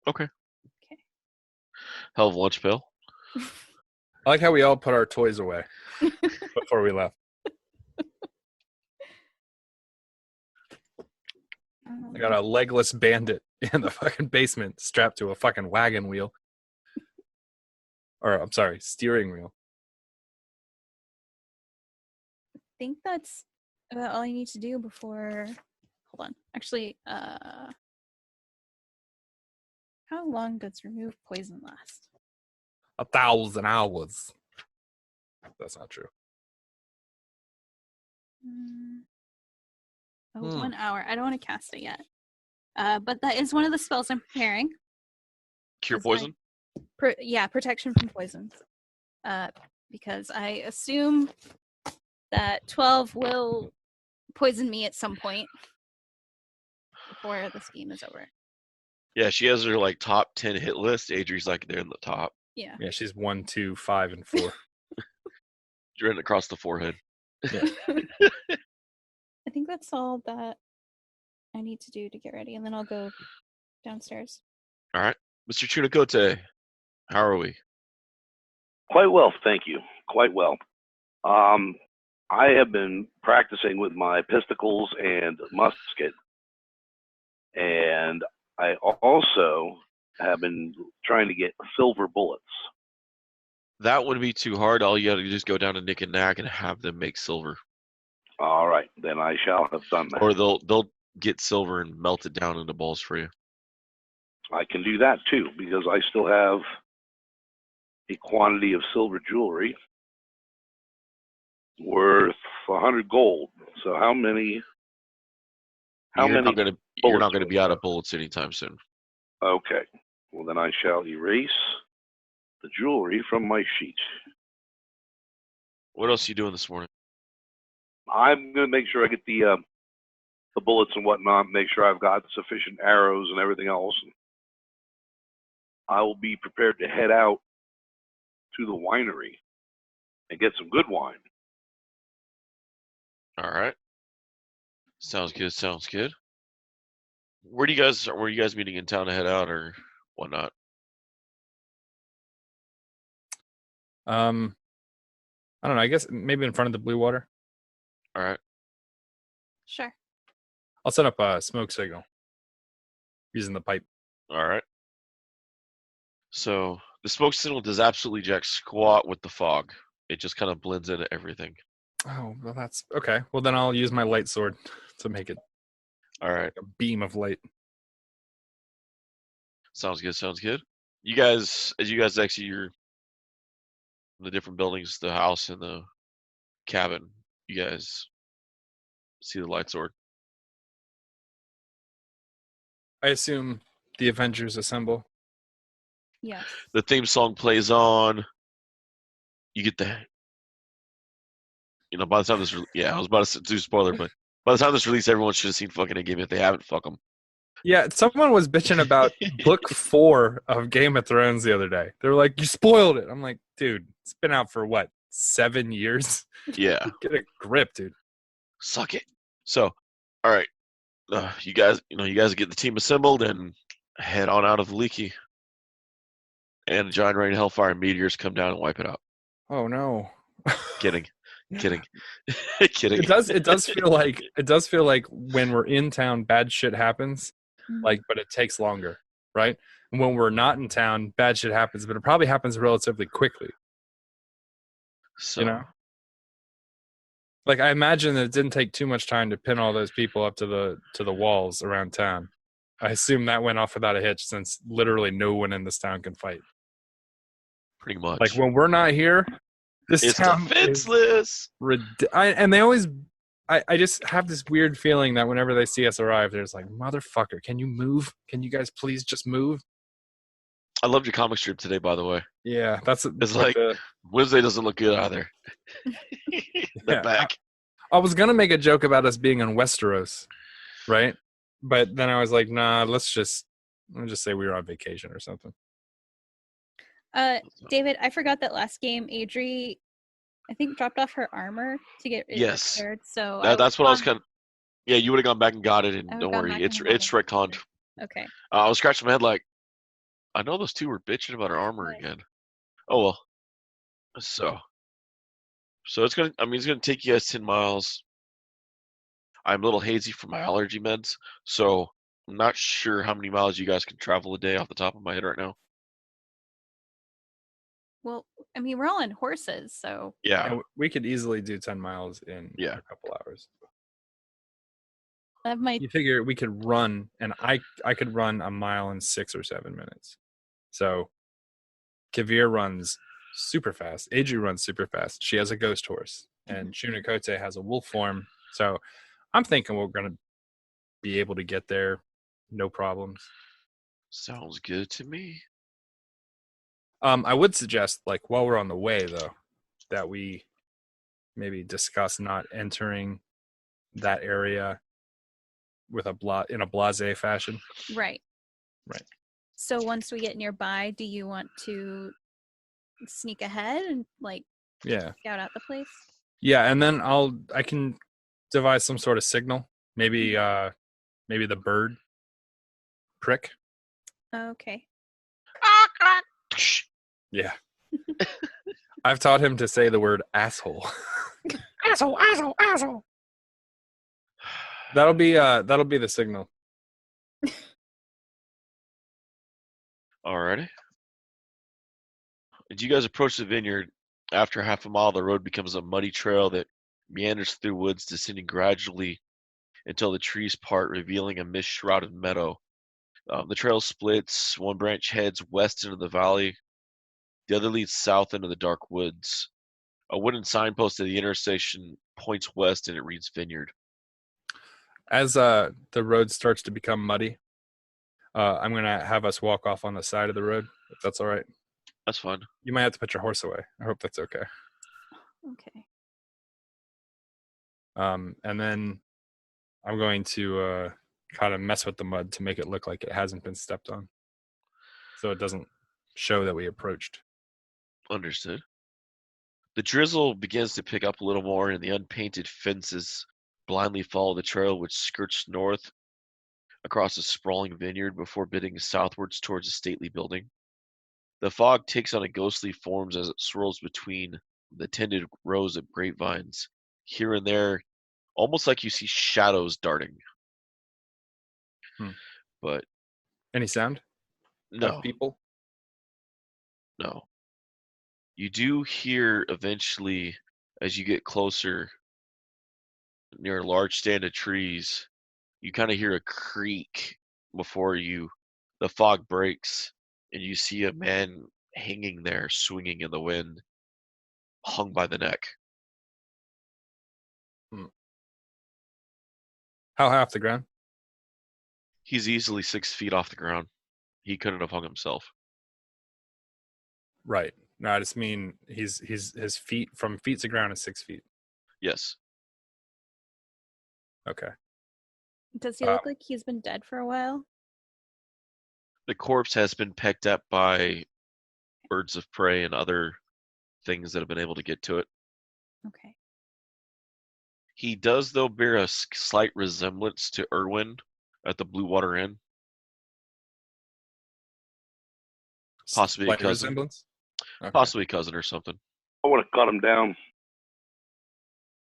Okay. Okay. Hell of a lunch pail. I like how we all put our toys away before we left. I got a legless bandit in the fucking basement strapped to a fucking wagon wheel. Or, I'm sorry, steering wheel. I think that's about all I need to do before. Hold on. Actually, how long does remove poison last? 1,000 hours. That's not true. Oh, 1 hour. I don't want to cast it yet. But that is one of the spells I'm preparing. Cure poison? Protection from poisons. Because I assume that 12 will poison me at some point before this game is over. Yeah, she has her like top 10 hit list. Adri's like there in the top. Yeah. Yeah, she's 1, 2, 5, and 4. Right across the forehead. Yeah. I think that's all that I need to do to get ready, and then I'll go downstairs. All right. Mr. Chunakote, how are we? Quite well, thank you. Quite well. I have been practicing with my pisticles and musket, and I also have been trying to get silver bullets. That wouldn't be too hard. All you got to do is go down to Nick and Knack and have them make silver. All right, then I shall have done that. Or they'll get silver and melt it down into balls for you. I can do that too, because I still have a quantity of silver jewelry worth 100 gold. So how many? You're not going to be out of bullets anytime soon. Okay. Well, then I shall erase the jewelry from my sheet. What else are you doing this morning? I'm going to make sure I get the the bullets and whatnot, make sure I've got sufficient arrows and everything else. I will be prepared to head out to the winery and get some good wine. All right. Sounds good. Sounds good. Were you guys meeting in town to head out or whatnot? I don't know. I guess maybe in front of the Blue Water. All right. Sure. I'll set up a smoke signal using the pipe. All right. So the smoke signal does absolutely jack squat with the fog. It just kind of blends into everything. Oh, well, that's okay. Well, then I'll use my light sword to make it All right. a beam of light. Sounds good. Sounds good. You guys, as you guys exit the different buildings, the house and the cabin, you guys see the light sword. I assume the Avengers assemble. Yes. The theme song plays on. You get by the time this, I was about to do spoiler, but by the time this release, everyone should have seen fucking a game. If they haven't, fuck them. Yeah, someone was bitching about book 4 of Game of Thrones the other day. They were like, "You spoiled it." I'm like, dude, it's been out for what, 7 years? Yeah. Get a grip, dude. Suck it. So, all right, you guys get the team assembled and head on out of Vallaki. And a giant rain of hellfire and meteors come down and wipe it out. Oh no. Kidding. Kidding. It does feel like when we're in town, bad shit happens. But it takes longer, right? And when we're not in town, bad shit happens, but it probably happens relatively quickly. So, Like I imagine that it didn't take too much time to pin all those people up to the walls around town. I assume that went off without a hitch, since literally no one in this town can fight. pretty much. Like when we're not here, this it's town defenseless. And they always, I just have this weird feeling that whenever they see us arrive, they're just like, "Motherfucker, can you move? Can you guys please just move?" I loved your comic strip today, by the way. Yeah, It's like Wednesday doesn't look good either. The back. I was gonna make a joke about us being in Westeros, right? But then I was like, nah, let's just say we were on vacation or something. David, I forgot that last game, Adri, I think, dropped off her armor to get it repaired. So that's what I was kind of. Yeah, you would have gone back and got it, and don't worry, it's retconned. Okay. I was scratching my head like, I know those two were bitching about her armor again. Oh well. So it's gonna take you guys 10 miles. I'm a little hazy from my allergy meds, so I'm not sure how many miles you guys can travel a day off the top of my head right now. Well, I mean, we're all on horses, so Yeah, we could easily do 10 miles in a couple hours. You figure we could run, and I could run a mile in 6 or 7 minutes. So Kavir runs super fast. Adri runs super fast. She has a ghost horse, and Shunakote has a wolf form. So I'm thinking we're going to be able to get there, no problems. Sounds good to me. I would suggest, like, while we're on the way, though, that we maybe discuss not entering that area with in a blasé fashion. Right. Right. So once we get nearby, do you want to sneak ahead and scout out the place? Yeah, and then I can devise some sort of signal. Maybe the bird prick. Okay. Yeah. I've taught him to say the word asshole. Asshole. That'll be the signal. Alrighty. As you guys approach the vineyard, after half a mile, the road becomes a muddy trail that meanders through woods, descending gradually until the trees part, revealing a mist-shrouded meadow. The trail splits. One branch heads west into the valley. The other leads south into the dark woods. A wooden signpost at the intersection points west, and it reads Vineyard. As the road starts to become muddy, I'm going to have us walk off on the side of the road, if that's all right. That's fine. You might have to put your horse away. I hope that's okay. Okay. And then I'm going to kind of mess with the mud to make it look like it hasn't been stepped on, so it doesn't show that we approached. Understood. The drizzle begins to pick up a little more, and the unpainted fences blindly follow the trail, which skirts north across a sprawling vineyard before bidding southwards towards a stately building. The fog takes on a ghostly forms as it swirls between the tended rows of grapevines. Here and there, almost like you see shadows darting. But Any sound no, of people? no. You do hear eventually, as you get closer, near a large stand of trees, you kind of hear a creak before the fog breaks, and you see a man hanging there, swinging in the wind, hung by the neck. How high off the ground? He's easily 6 feet off the ground. He couldn't have hung himself. Right. No, I just mean his feet from feet to ground is 6 feet. Yes. Okay. Does he look like he's been dead for a while? The corpse has been pecked at by birds of prey and other things that have been able to get to it. Okay. He does, though, bear a slight resemblance to Irwin at the Blue Water Inn. Possibly Slight a cousin. resemblance? Okay. Possibly a cousin or something. I would have cut him down.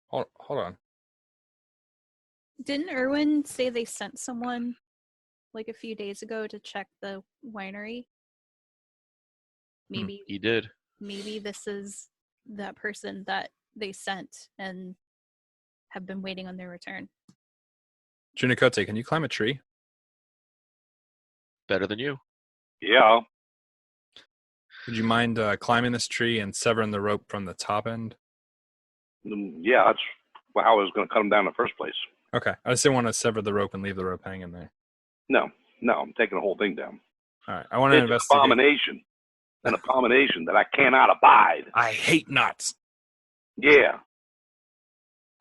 Hold on. Didn't Irwin say they sent someone like a few days ago to check the winery? Maybe He did. Maybe this is that person that they sent and have been waiting on their return. Junikote, can you climb a tree? Better than you. Yeah. Would you mind climbing this tree and severing the rope from the top end? Yeah, that's how I was going to cut him down in the first place. Okay. I just didn't want to sever the rope and leave the rope hanging there. No, I'm taking the whole thing down. All right. I want to It's investigate. an abomination that I cannot abide. I hate knots. Yeah.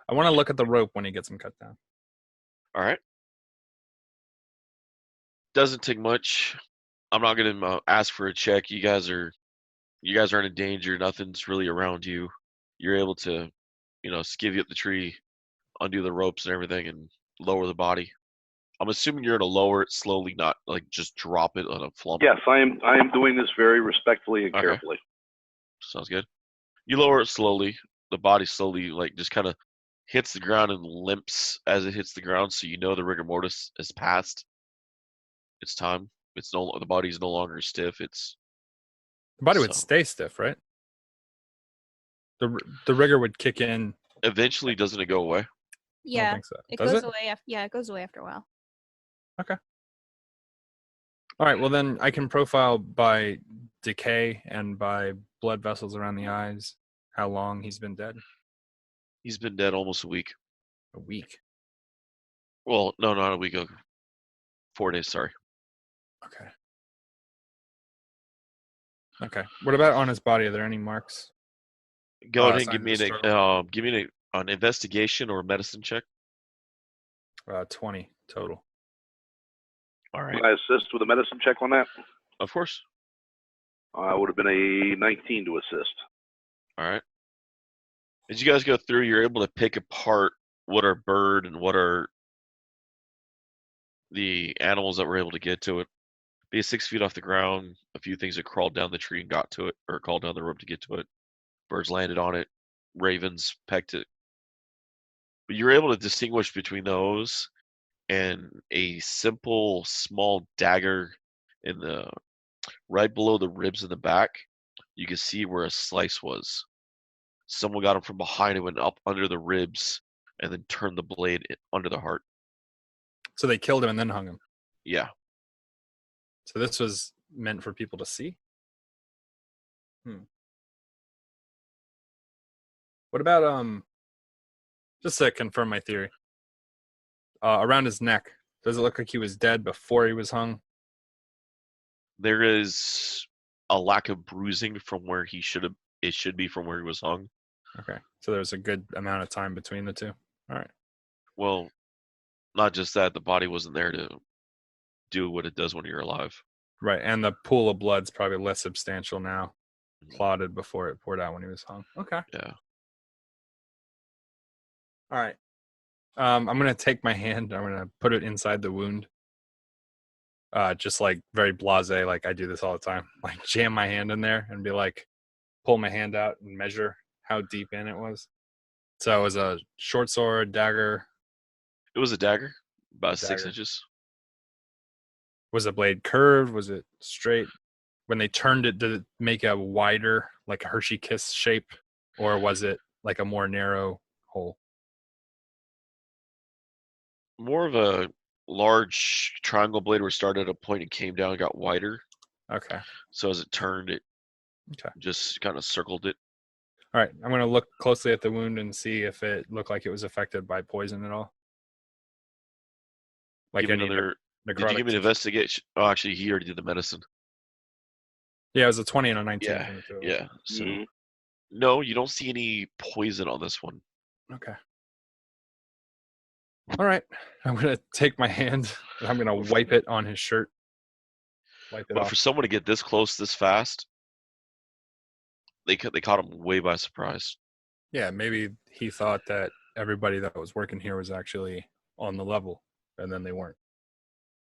I want to look at the rope when he gets him cut down. All right. Doesn't take much. I'm not going to ask for a check. You guys aren't in danger. Nothing's really around you. You're able to, skivvy up the tree, undo the ropes and everything, and lower the body. I'm assuming you're going to lower it slowly, not like just drop it on a flump. Yes, I am doing this very respectfully and carefully. Sounds good. You lower it slowly. The body slowly, like, just kind of hits the ground and limps as it hits the ground, so you know the rigor mortis has passed. It's time. The body's no longer stiff. The body would stay stiff, right? The rigor would kick in. Eventually, doesn't it go away? Yeah, I don't think so. it Does goes it? away. It goes away after a while. Okay. All right. Well, then I can profile by decay and by blood vessels around the eyes how long he's been dead. He's been dead almost a week. A week. Well, no, not a week. 4 days. Sorry. Okay. What about on his body? Are there any marks? Go ahead and signs give me of struggle? an investigation or medicine check. 20 total. All right. Can I assist with a medicine check on that? Of course. I would have been a 19 to assist. All right. As you guys go through, you're able to pick apart what are bird and what are the animals that were able to get to it. Be 6 feet off the ground. A few things that crawled down the tree and got to it, or crawled down the rope to get to it. Birds landed on it. Ravens pecked it. But you're able to distinguish between those and a simple small dagger right below the ribs in the back. You can see where a slice was. Someone got him from behind and went up under the ribs and then turned the blade under the heart. So they killed him and then hung him. Yeah. So this was meant for people to see? What about, just to confirm my theory, around his neck, does it look like he was dead before he was hung? There is a lack of bruising from where it should be from where he was hung. Okay. So there's a good amount of time between the two. All right. Well, Not just that, the body wasn't there to do what it does when you're alive. Right, and the pool of blood's probably less substantial now. Clotted before it poured out when he was hung. Okay. Yeah. All right. I'm gonna take my hand. I'm gonna put it inside the wound. Just like very blasé, like I do this all the time. Like jam my hand in there and be like, pull my hand out and measure how deep in it was. So it was a short sword, dagger. It was a dagger, about Dagger. 6 inches. Was the blade curved? Was it straight? When they turned it, did it make a wider, like a Hershey Kiss shape, or was it like a more narrow hole? More of a large triangle blade where it started at a point and came down and got wider. Okay. So as it turned, it Okay. just kind of circled it. All right. I'm going to look closely at the wound and see if it looked like it was affected by poison at all. Like Give me any another. Did you necrotic give me an tissue. investigation? Oh, actually, he already did the medicine. Yeah, it was a 20 and a 19. Yeah, from the two of us. yeah. So Mhm. no, you don't see any poison on this one. Okay. All right. I'm going to take my hand and I'm going to wipe it on his shirt. Wipe it But off. for someone to get this close, this fast, they caught him way by surprise. Yeah, maybe he thought that everybody that was working here was actually on the level, and then they weren't.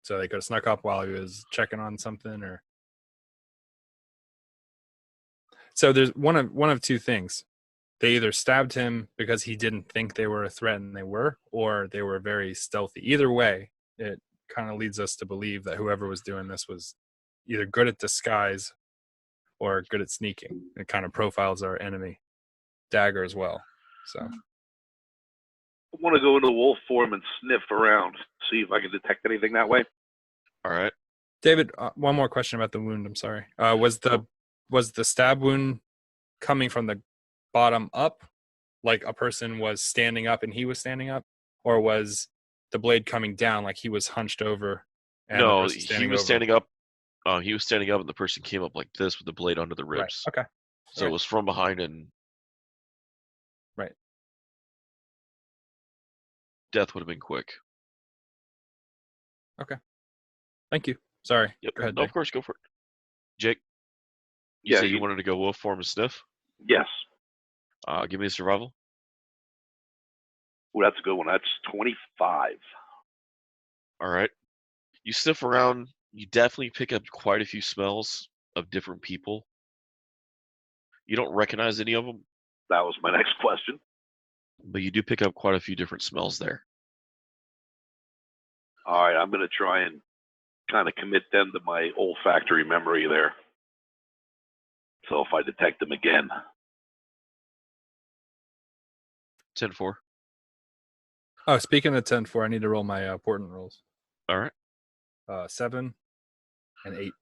So they could have snuck up while he was checking on something, or so there's one of two things. They either stabbed him because he didn't think they were a threat and they were, or they were very stealthy. Either way, it kind of leads us to believe that whoever was doing this was either good at disguise or good at sneaking. It kind of profiles our enemy dagger as well. So I want to go into wolf form and sniff around, see if I can detect anything that way. All right. David, one more question about the wound. I'm sorry. Was the stab wound coming from the bottom up, like a person was standing up and he was standing up, or was the blade coming down, like he was hunched over and the No, person he standing was over? standing up. He was standing up, and the person came up like this with the blade under the Right. ribs. Okay. So it was from behind, and Right. death would have been quick. Thank you. Sorry. Yep. Go ahead, No, Jake. of course, go for it. Jake, you Yeah, said you wanted to go wolf form and sniff. Yes. Give me a survival. Oh, that's a good one. That's 25. All right. You sniff around. You definitely pick up quite a few smells of different people. You don't recognize any of them, That was my next question. but you do pick up quite a few different smells there. All right, I'm going to try and kind of commit them to my olfactory memory there. So if I detect them again. 10-4. Oh, speaking of 10-4, I need to roll my portent rolls. All right. 7 and 8.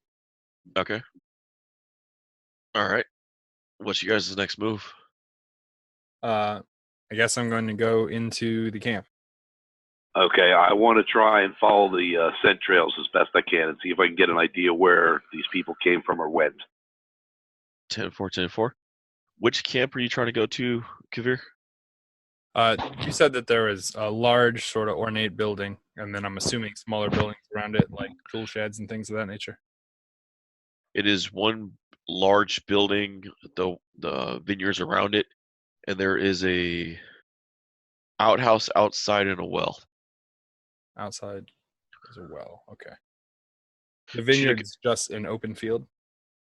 Okay. All right. What's you guys' next move? I guess I'm going to go into the camp. Okay, I want to try and follow the scent trails as best I can and see if I can get an idea where these people came from or went. 10-4, 10-4. Which camp are you trying to go to, Kavir? You said that there was a large, sort of ornate building, and then I'm assuming smaller buildings around it, like tool sheds and things of that nature. It is one large building, the vineyards around it, and there is a outhouse outside and a well. Outside is a well. Okay. The vineyard's just an open field.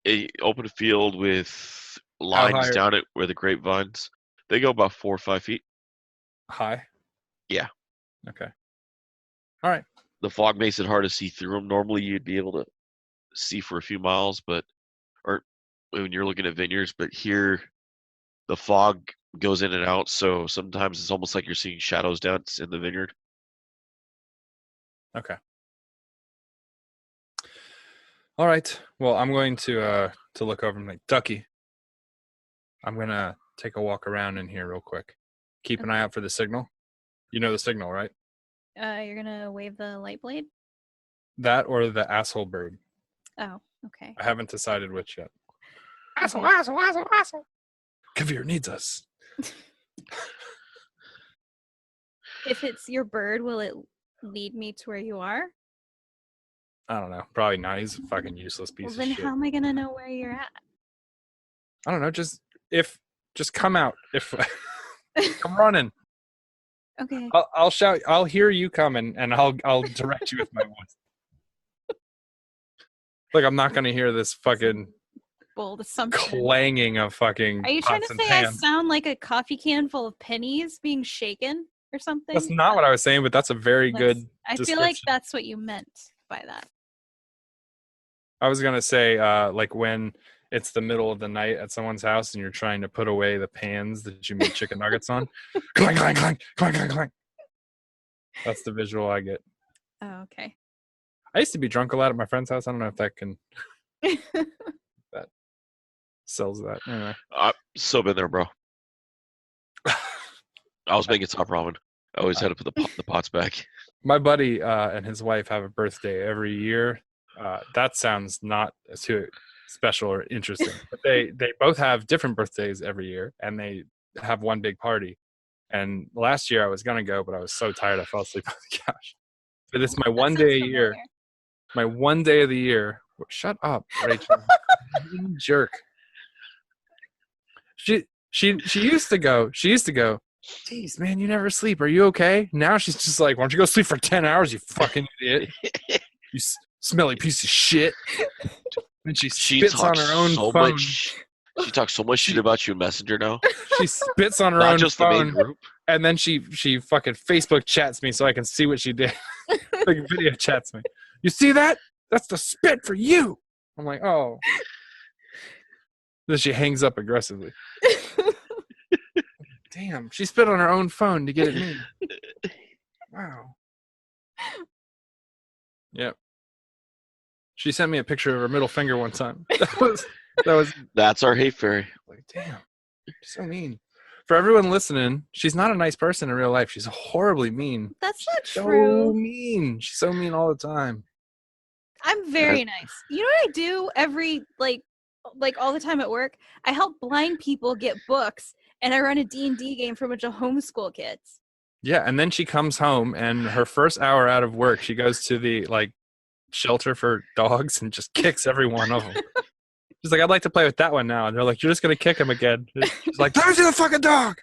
A open field with lines high- down it where the grapevines. They go about 4 or 5 feet. High? Yeah. Okay. All right. The fog makes it hard to see through them. Normally, you'd be able to see for a few miles, or when you're looking at vineyards, but here the fog goes in and out, so sometimes it's almost like you're seeing shadows down in the vineyard. Okay. All right. Well, I'm going to look over and like, Ducky, I'm going to take a walk around in here real quick. Keep an eye out for the signal. You know the signal, right? You're gonna wave the light blade? That or the asshole bird. Oh, okay. I haven't decided which yet. Asshole, asshole. Kavir needs us. If it's your bird, will it lead me to where you are? I don't know. Probably not. He's a fucking useless piece Well, of then shit. how am I gonna know where you're at? I don't know. Just come out. If come running. Okay. I'll shout. I'll hear you coming, and I'll direct you with my voice. Like I'm not gonna hear this fucking Bold assumption. clanging of fucking Are you trying to pots and say I pans. sound like a coffee can full of pennies being shaken or something? That's not what I was saying, but that's a very good I feel description. like that's what you meant by that. I was gonna say, like when it's the middle of the night at someone's house and you're trying to put away the pans that you made chicken nuggets on. Clank, clank, clank, clank, clank, clank. That's the visual I get. Oh, okay. I used to be drunk a lot at my friend's house. I don't know if that can that sells that. Anyway. I've so been there, bro. I was making top ramen. I always had to put the pots back. My buddy and his wife have a birthday every year. That sounds not too special or interesting, but they both have different birthdays every year, and they have one big party. And last year I was gonna go, but I was so tired I fell asleep on the couch. But it's my one day a year. My one day of the year. Shut up, Rachel. You jerk. She used to go. Jeez, man, you never sleep. Are you okay? Now she's just like, why don't you go sleep for 10 hours, you fucking idiot? You smelly piece of shit. And she spits on her own phone. She talks so much shit about you in Messenger now. She spits on her Not own just phone. the main group. And then she fucking Facebook chats me so I can see what she did. Like video chats me. You see that? That's the spit for you. I'm like, oh. Then she hangs up aggressively. Damn, she spit on her own phone to get at me. Wow. Yep. She sent me a picture of her middle finger one time. That's our hate fairy. Like, damn, so mean. For everyone listening, she's not a nice person in real life. She's horribly mean. That's not so true. Mean. She's so mean all the time. I'm very nice. You know what I do every like all the time at work? I help blind people get books, and I run a D&D game for a bunch of homeschool kids. Yeah, and then she comes home, and her first hour out of work, she goes to the shelter for dogs and just kicks every one of them. She's like, I'd like to play with that one now. And they're like, you're just going to kick him again. She's like, there's the fucking dog.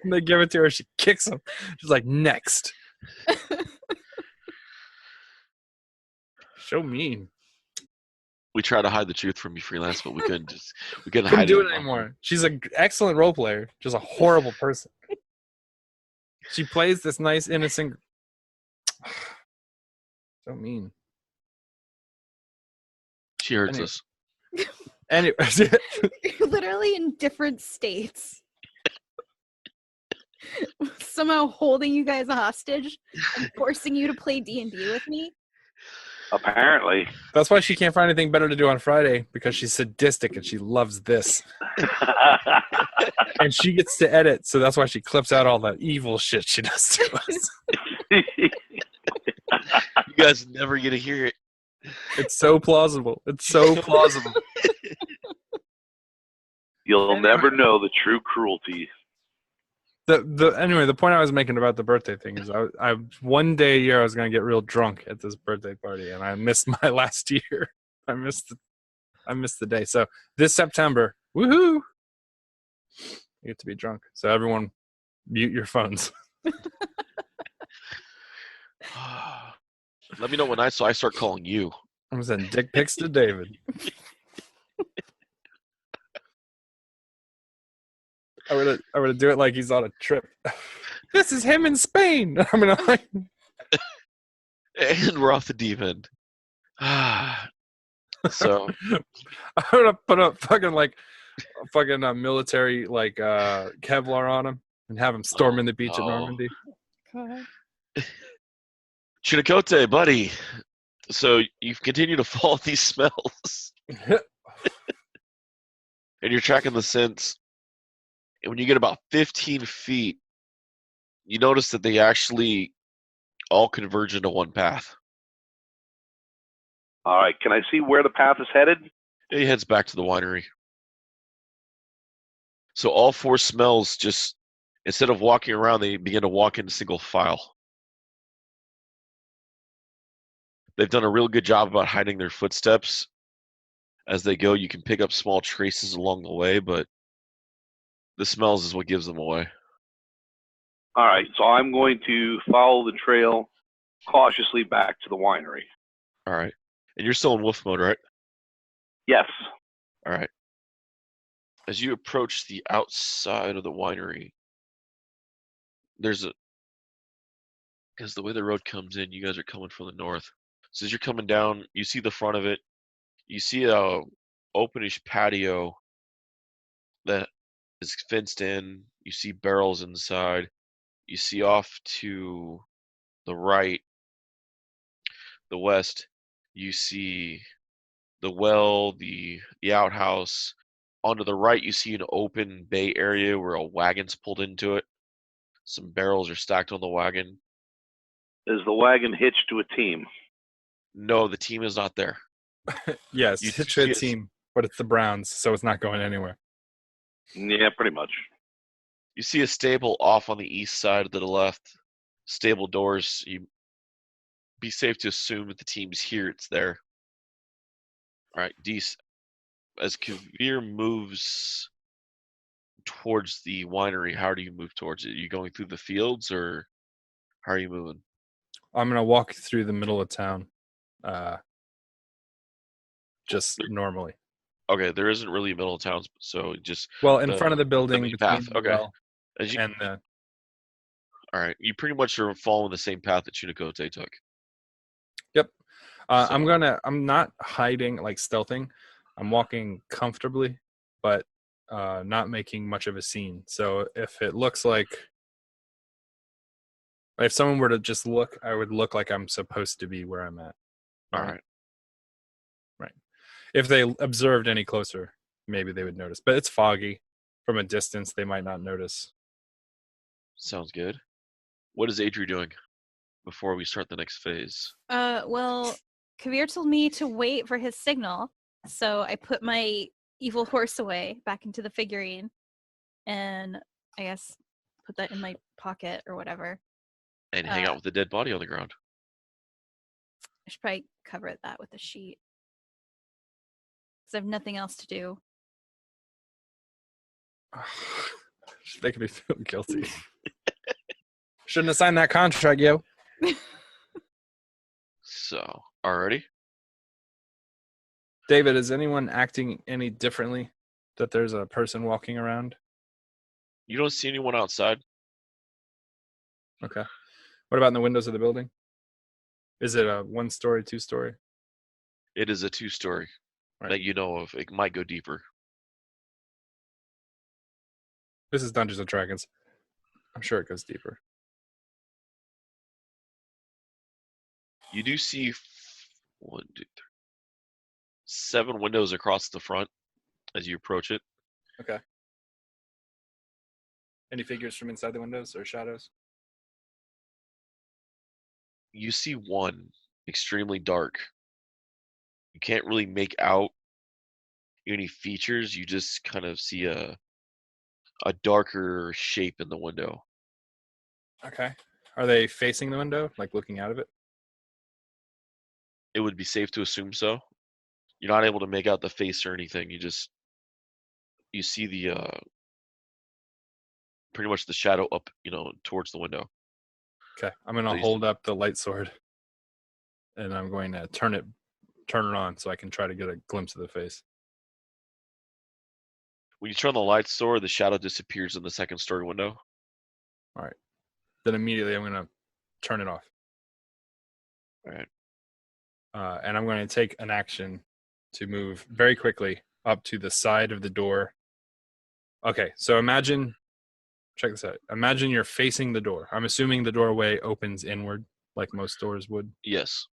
And they give it to her. She kicks him. She's like, next. So mean. We try to hide the truth from you, Freelance, but we couldn't Couldn't hide do it it anymore. She's an excellent role player, just a horrible person. She plays this nice, innocent. So mean. She hurts us. Anyway. You're literally in different states. Somehow holding you guys hostage and forcing you to play D&D with me. Apparently. That's why she can't find anything better to do on Friday, because she's sadistic and she loves this. And she gets to edit, so that's why she clips out all that evil shit she does to us. You guys never get to hear it. It's so plausible. It's so plausible. You'll never know the true cruelty. Anyway, the point I was making about the birthday thing is I one day a year I was gonna get real drunk at this birthday party, and I missed my last year. I missed the day. So this September, woohoo! You get to be drunk. So everyone, mute your phones. Let me know when I start calling you. I'm gonna send dick pics to David. I'm gonna do it like he's on a trip. This is him in Spain. I'm gonna And we're off the deep end. So I'm gonna put a fucking military Kevlar on him and have him storming the beach at Normandy. God. Chinacote, buddy. So you continue to follow these smells. And you're tracking the scents. And when you get about 15 feet, you notice that they actually all converge into one path. All right, can I see where the path is headed? He heads back to the winery. So all four smells just, instead of walking around, they begin to walk in single file. They've done a real good job about hiding their footsteps as they go. You can pick up small traces along the way, but the smells is what gives them away. All right, so I'm going to follow the trail cautiously back to the winery. All right. And you're still in wolf mode, right? Yes. All right. As you approach the outside of the winery, because the way the road comes in, you guys are coming from the north. So as you're coming down, you see the front of it. You see a openish patio that is fenced in. You see barrels inside. You see off to the right, the west, you see the well, the outhouse. On to the right, you see an open bay area where a wagon's pulled into it. Some barrels are stacked on the wagon. Is the wagon hitched to a team? No, the team is not there. Yes, You it's see a team, but it's the Browns, so it's not going anywhere. Yeah, pretty much. You see a stable off on the east side to the left. Stable doors. You be safe to assume that the team's here. It's there. All right, as Kavir moves towards the winery, how do you move towards it? Are you going through the fields, or how are you moving? I'm gonna walk through the middle of town, just normally. Okay, there isn't really a middle of town, so just Well, in front of the building, main between path. the Okay. well As you, and the. all right, you pretty much are following the same path that Chunicote took. Yep. So- I'm not hiding, like stealthing. I'm walking comfortably, but not making much of a scene. So if it looks like, if someone were to just look, I would look like I'm supposed to be where I'm at. All right. Right. If they observed any closer, maybe they would notice. But it's foggy. From a distance, they might not notice. Sounds good. What is Adri doing before we start the next phase? Well, Kavir told me to wait for his signal, so I put my evil horse away back into the figurine, and I guess put that in my pocket or whatever. And hang out with the dead body on the ground. I should probably cover that with a sheet because I have nothing else to do. She's making me feel guilty. Shouldn't have signed that contract, yo. So, already? David, is anyone acting any differently? That there's a person walking around? You don't see anyone outside? Okay. What about in the windows of the building? Is it a 1-story, 2-story? It is a 2-story Right. that you know of. It might go deeper. This is Dungeons and Dragons. I'm sure it goes deeper. You do see 7 windows across the front as you approach it. Okay. Any figures from inside the windows or shadows? You see one extremely dark. You can't really make out any features. You just kind of see a darker shape in the window. Okay. Are they facing the window, like looking out of it? It would be safe to assume so. You're not able to make out the face or anything. You see the pretty much the shadow up, towards the window. Okay. I'm going to So you- hold up the light sword and I'm going to turn it on so I can try to get a glimpse of the face. When you turn the light sword, the shadow disappears in the 2nd-story window. All right. Then immediately I'm going to turn it off. All right. And I'm going to take an action to move very quickly up to the side of the door. Okay, so check this out. Imagine you're facing the door. I'm assuming the doorway opens inward, like most doors would. Yes.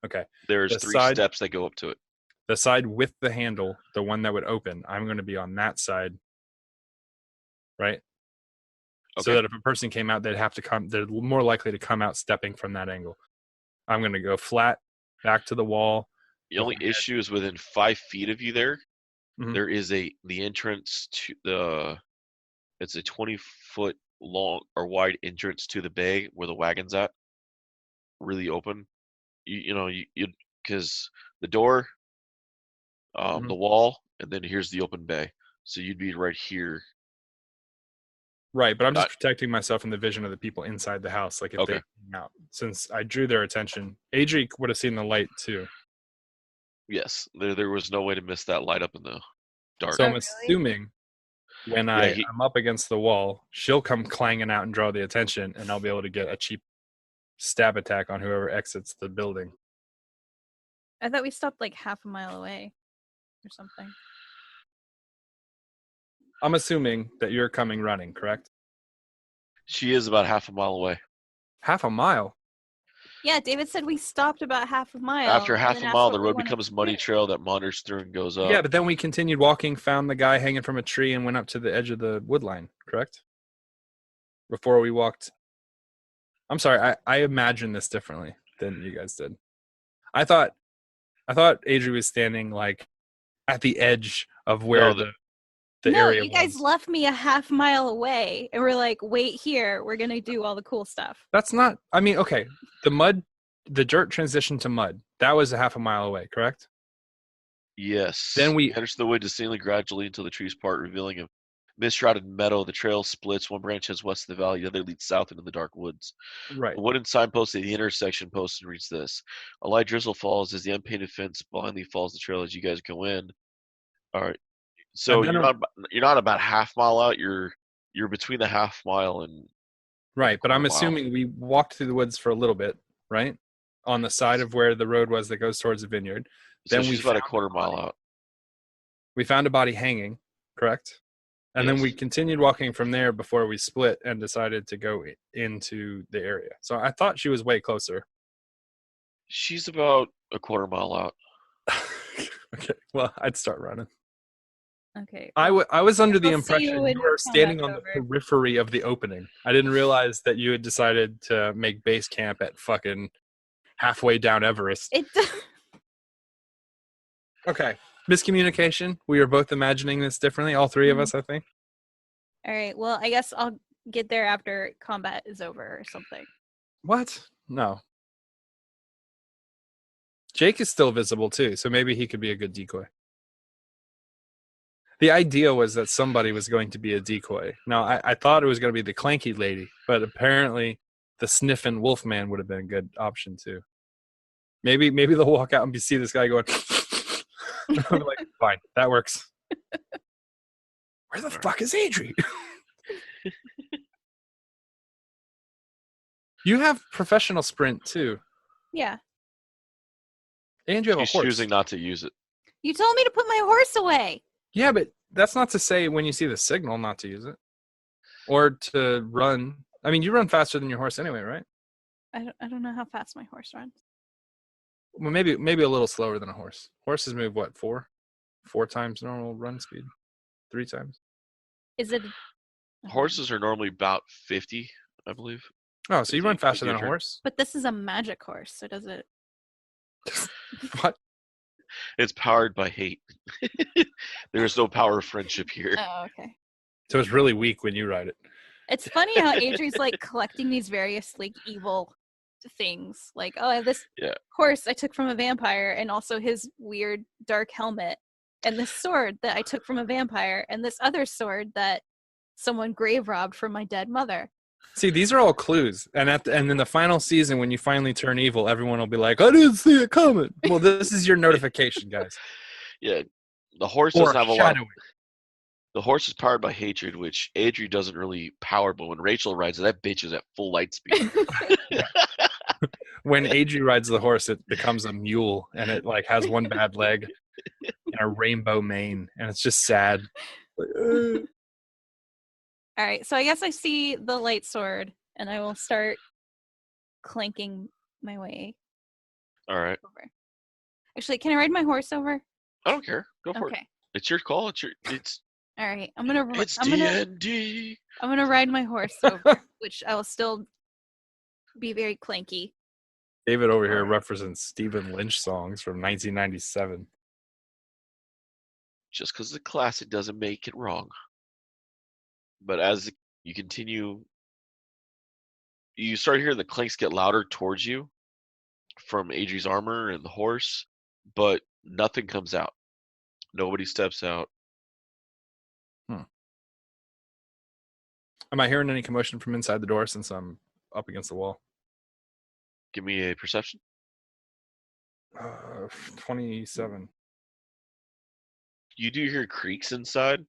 Okay. There's The 3 side- steps that go up to it. The side with the handle, the one that would open, I'm going to be on that side. Right? So Okay. that if a person came out, they're more likely to come out stepping from that angle. I'm going to go flat, back to the wall. The only issue is within 5 feet of you there, Mhm. there is the entrance to it's a 20-foot long or wide entrance to the bay where the wagon's at. Really open. you because the door, Mhm. the wall, and then here's the open bay. So you'd be right here. Right, but I'm just Not protecting myself from the vision of the people inside the house. Like if they okay. came out, since I drew their attention, Adri would have seen the light too. Yes, there was no way to miss that light up in the dark. So Oh, I'm really? assuming when Yeah, I'm up against the wall, she'll come clanging out and draw the attention, and I'll be able to get a cheap stab attack on whoever exits the building. I thought we stopped like half a mile away or something. I'm assuming that you're coming running, correct? she is about half a mile away. Half a mile. Yeah, David said we stopped about half a mile. After and half then a asked mile, what the we road wanted becomes to muddy do. trail that wanders through and goes up. Yeah, but then we continued walking, found the guy hanging from a tree, and went up to the edge of the wood line, correct? Before we walked. I'm sorry, I imagined this differently than you guys did. I thought Adri was standing like at the edge of where No, the No, area you guys was. left me a half mile away, and we're like, wait here. We're gonna do all the cool stuff. That's not. I mean, okay, the dirt transition to mud. That was a half a mile away, correct? yes. Then we You enter the wood distinctly gradually until the trees part, revealing a mist-shrouded meadow. The trail splits. One branch heads west of the valley, the other leads south into the dark woods. right. A wooden signpost at the intersection posts and reads this. A light drizzle falls as the unpainted fence blindly follows the trail as you guys go in. All right. So And then you're not about half mile out. You're between the half mile and the right, but quarter I'm mile. assuming we walked through the woods for a little bit, right? On the side of where the road was that goes towards the vineyard. So Then we she's about a found quarter mile out. we found a body hanging, correct? And then we Yes. continued walking from there before we split and decided to go into the area. So I thought she was way closer. She's about a quarter mile out. Okay, well, I'd start running. Okay. I was under the I'll see you impression when you were standing on the combat's over. periphery of the opening. I didn't realize that you had decided to make base camp at fucking halfway down Everest. Okay. Miscommunication. We were both imagining this differently. All three of us, I think. All right. Well, I guess I'll get there after combat is over or something. What? No. Jake is still visible too, so maybe he could be a good decoy. The idea was that somebody was going to be a decoy. Now, I thought it was going to be the clanky lady, but apparently the sniffing wolfman would have been a good option too. Maybe they'll walk out and see this guy going. I'm like, fine, that works. Where the fuck is Adri? You have professional sprint too, Yeah. and you have She's a horse. choosing not to use it. You told me to put my horse away. Yeah, but that's not to say when you see the signal not to use it, or to run. I mean, you run faster than your horse anyway, right? I don't know how fast my horse runs. Well, maybe a little slower than a horse. Horses move what, 4 times normal run speed, 3 times. Is it? Horses are normally about 50, I believe. Oh, so you run faster than a turn. horse? But this is a magic horse, so does it? What? It's powered by hate. There is no power of friendship here. Oh, okay. So it's really weak when you ride it. It's funny how Adri's like collecting these various like evil things. Like, oh, I have this horse I took from a vampire, and also his weird dark helmet, and this sword that I took from a vampire, and this other sword that someone grave robbed from my dead mother. See, these are all clues, and and in the final season, when you finally turn evil, everyone will be like, "I didn't see it coming." Well, this is your notification, guys. Yeah, the horse Or doesn't have a lot. shadowing. The horse is powered by hatred, which Adri doesn't really power. But when Rachel rides it, that bitch is at full light speed. When Adri rides the horse, it becomes a mule, and it like has one bad leg and a rainbow mane, and it's just sad. Like, All right, so I guess I see the light sword, and I will start clanking my way All right, over. Actually, can I ride my horse over? I don't care. Go for it. Okay. It's your call. It's All right. I'm gonna D&D. I'm gonna ride my horse over, which I will still be very clanky. David over here represents Stephen Lynch songs from 1997. Just because the classic doesn't make it wrong. But as you continue, you start hearing the clanks get louder towards you, from Adri's armor and the horse, but nothing comes out. Nobody steps out. Am I hearing any commotion from inside the door since I'm up against the wall? Give me a perception. 27. You do hear creaks inside,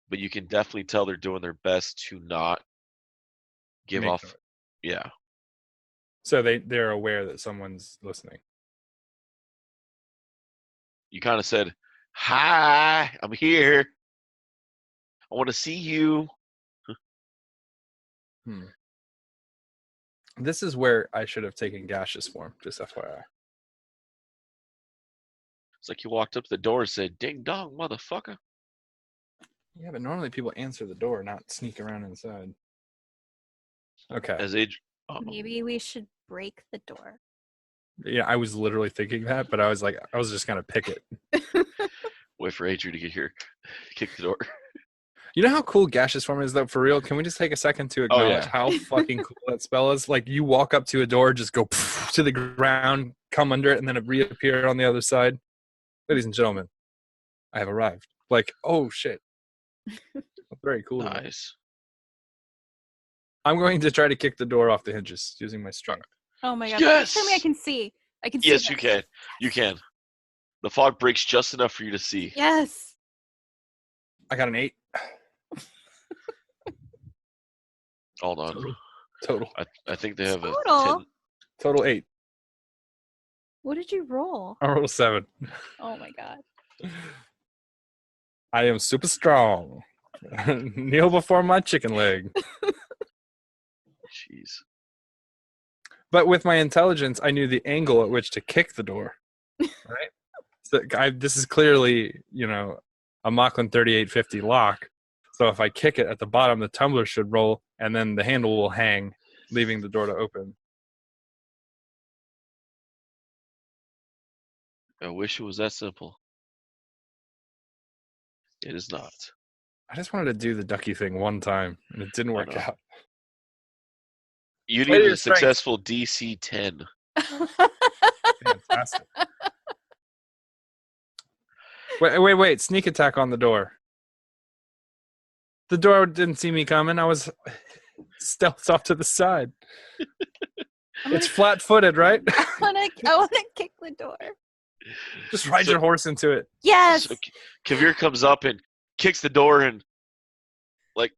but you can definitely tell they're doing their best to not give Make off. noise. Yeah. So they're aware that someone's listening. You kind of said, "Hi, I'm here. I want to see you." This is where I should have taken gaseous form, just FYI. It's like you walked up to the door and said, "Ding dong, motherfucker." Yeah, but normally people answer the door, not sneak around inside. Okay. As Adri, Maybe we should break the door. Yeah, I was literally thinking that, but I was just gonna pick it. wait for Adri to get here, kick the door. You know how cool gaseous form is, though, for real? Can we just take a second to Oh, acknowledge yeah. how fucking cool that spell is? Like, you walk up to a door, just go to the ground, come under it, and then it reappear on the other side. Ladies and gentlemen, I have arrived. Like, oh, shit. That's very cool. to me. Nice. I'm going to try to kick the door off the hinges using my strength. Oh my god! Yes! Show me. I can see. I can see. Yes, this. you can. You can. The fog breaks just enough for you to see. Yes. I got an 8. Hold on. Total. I think they have a Total? 10. Total 8. What did you roll? I rolled a 7. Oh my god. I am super strong. Kneel before my chicken leg. Jeez. But with my intelligence, I knew the angle at which to kick the door. Right? So this is clearly, a Mocklin 3850 lock. So if I kick it at the bottom, the tumbler should roll, and then the handle will hang, leaving the door to open. I wish it was that simple. It is not. I just wanted to do the ducky thing one time, and it didn't work know. out. You Play need your a strength. successful DC 10. Fantastic. Wait. Sneak attack on the door. The door didn't see me coming. I was stealthed off to the side. It's flat-footed, right? I wanna kick the door. Just ride So- your horse into it. Yes. So Kavir comes up and kicks the door, and like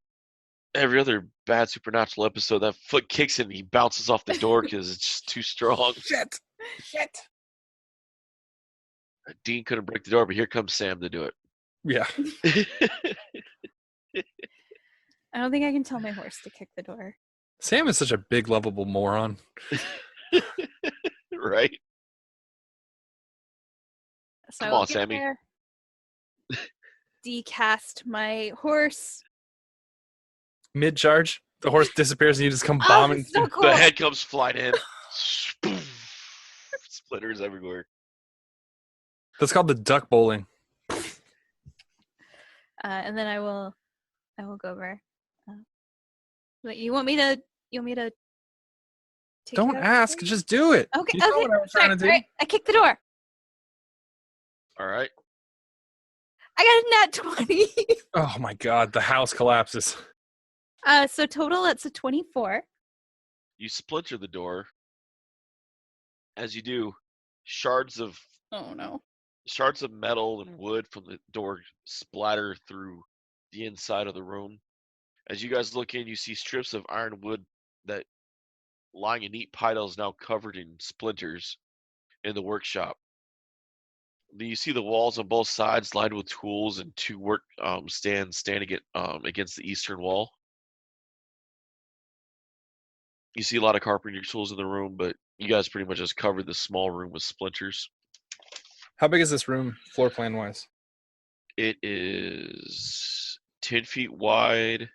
every other bad supernatural episode, that foot kicks it and he bounces off the door because it's just too strong. Shit. Dean couldn't break the door, but here comes Sam to do Yeah. it. I don't think I can tell my horse to kick the door. Sam is such a big, lovable moron. Right? So Come I'll on, get Sammy. there, decast my horse. Mid-charge, the horse disappears and you just come Oh, bombing. so cool. The head comes flying in. Splinters everywhere. That's called the duck bowling. And then I will go over. But you want me to take Don't it out? ask, just do it. Okay, You know okay. what I was Sorry. trying to do? All right, I kicked the door. All right. I got a nat 20. Oh my god, the house collapses. So total, that's a 24. You splinter the door. As you do, shards of Oh no. metal and wood from the door splatter through the inside of the room. As you guys look in, you see strips of iron wood that lying in neat piles now covered in splinters in the workshop. You see the walls on both sides lined with tools and 2 work stands standing against the eastern wall. You see a lot of carpentry tools in the room, but you guys pretty much just covered the small room with splinters. How big is this room, floor plan wise? It is 10 feet wide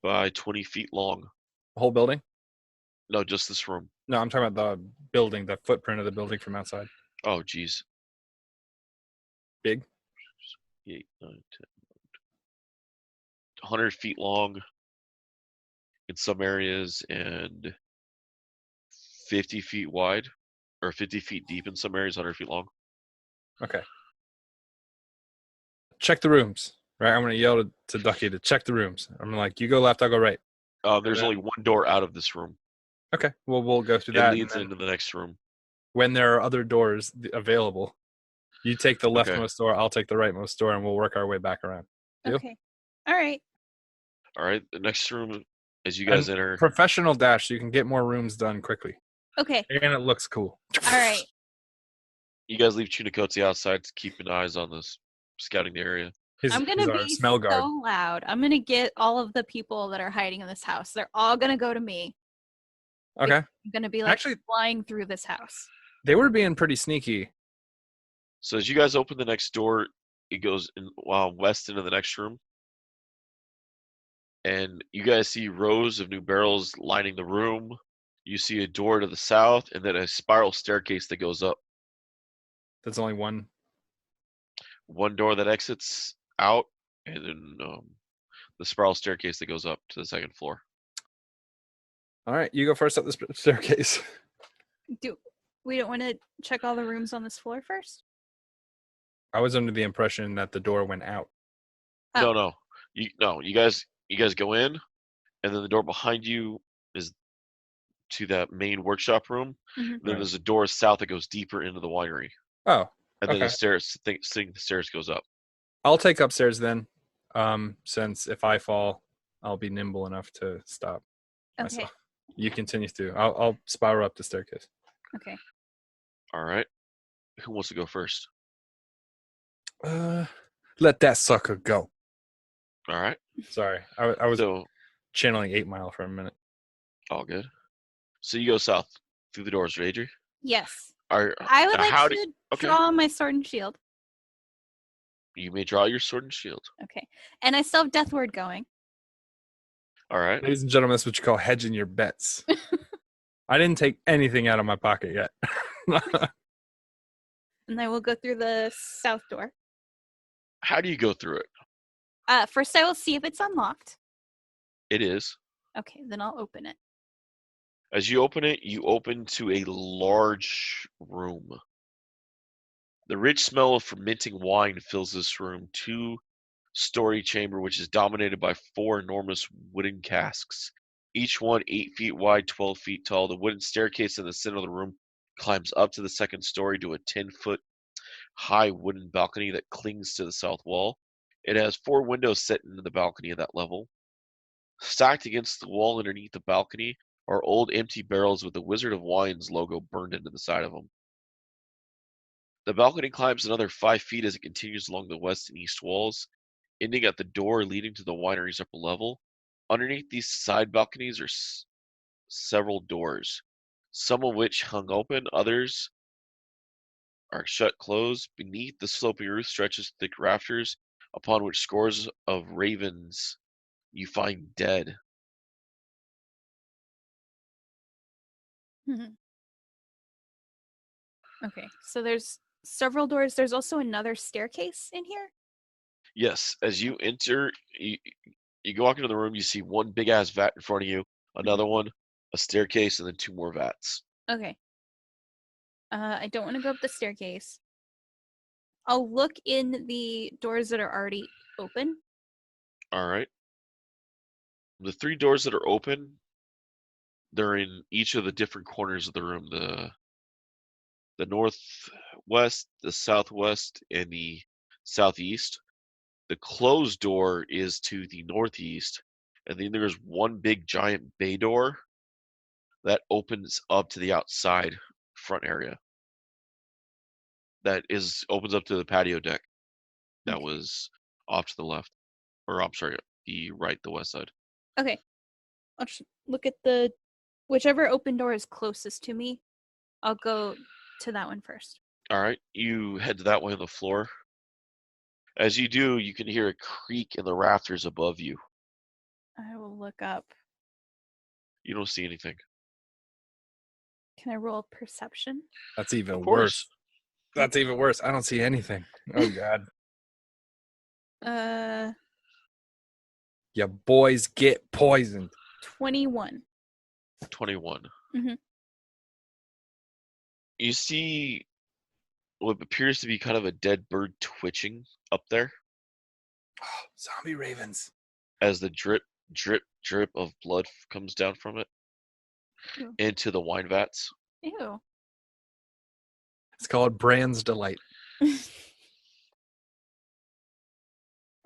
by 20 feet long. The whole building? No, just this room. No, I'm talking about the building, the footprint of the building from outside. Oh, geez. Big? 8, 9, 10, 100 feet long in some areas and 50 feet wide. or 50 feet deep in some areas, 100 feet long. Okay. Check the rooms. Right. I'm gonna yell to Ducky to check the rooms. I'm like, you go left, I'll go right. There's only one door out of this room. Okay. Well, we'll go through It that. leads And then into the next room. when there are other doors available, you take the Okay. leftmost door, I'll take the rightmost door, and we'll work our way back around. Deal? Okay. All right. All right. The next room, as you guys enter. Professional dash, so you can get more rooms done quickly. Okay. And it looks cool. All right. You guys leave Chunakotsi outside to keep an eyes on this, scouting the area. I'm going to be smell guard. so loud. I'm going to get all of the people that are hiding in this house. They're all going to go to me. Okay. I'm going to be like Actually, flying through this house. they were being pretty sneaky. So as you guys open the next door, it goes west into the next room. And you guys see rows of new barrels lining the room. You see a door to the south, and then a spiral staircase that goes up. There's only one. One door that exits out, and then the spiral staircase that goes up to the second floor. All right, you go first up the staircase. We don't want to check all the rooms on this floor first? I was under the impression that the door went out. Oh. No. You guys go in, and then the door behind you is to that main workshop room. Mhm. Then there's a door south that goes deeper into the winery. Oh, And then okay. the stairs goes up. I'll take upstairs then, since if I fall, I'll be nimble enough to stop Okay. myself. You continue through. I'll spiral up the staircase. Okay. All right. Who wants to go first? Let that sucker go. All right. Sorry, I was So channeling 8 Mile for a minute. all good. So you go south through the doors, right, Adri? Yes. I I would like to okay. draw my sword and shield. You may draw your sword and shield. Okay. And I still have Death Word going. All right. Ladies and gentlemen, that's what you call hedging your bets. I didn't take anything out of my pocket yet. And I will go through the south door. How do you go through it? First, I will see if it's unlocked. It is. Okay, then I'll open it. As you open it, you open to a large room. The rich smell of fermenting wine fills this room. Two-story chamber, which is dominated by 4 enormous wooden casks, each one 8 feet wide, 12 feet tall. The wooden staircase in the center of the room climbs up to the second story to a 10-foot high wooden balcony that clings to the south wall. It has 4 windows set into the balcony at that level. Stacked against the wall underneath the balcony are old empty barrels with the Wizard of Wines logo burned into the side of them. The balcony climbs another 5 feet as it continues along the west and east walls, ending at the door leading to the winery's upper level. Underneath these side balconies are several doors, some of which hung open, others are shut closed. Beneath the sloping roof stretches thick rafters, upon which scores of ravens you find dead. Mhm. Okay, so there's several doors. There's also another staircase in here. Yes, as you enter, you go walk into the room, you see one big ass vat in front of you, another one, a staircase, and then 2 more vats. Okay. I don't want to go up the staircase. I'll look in the doors that are already open. All right. The 3 doors that are open, they're in each of the different corners of the room. The northwest, the southwest, and the southeast. The closed door is to the northeast, and then there's one big giant bay door that opens up to the outside front area. That opens up to the patio deck that Okay. was off to the left. Or I'm sorry, the right, the west side. Okay. I'll just look at whichever open door is closest to me. I'll go to that one first. All right, you head to that way on the floor. As you do, you can hear a creak in the rafters above you. I will look up. You don't see anything. Can I roll perception? That's even Of course. worse. That's even worse. I don't see anything. Oh God. Your boys get poisoned. 21. 21. Mhm. You see what appears to be kind of a dead bird twitching up there Oh, zombie ravens. as the drip, drip, drip of blood comes down from it Ew. into the wine vats. Ew. It's called Brand's Delight.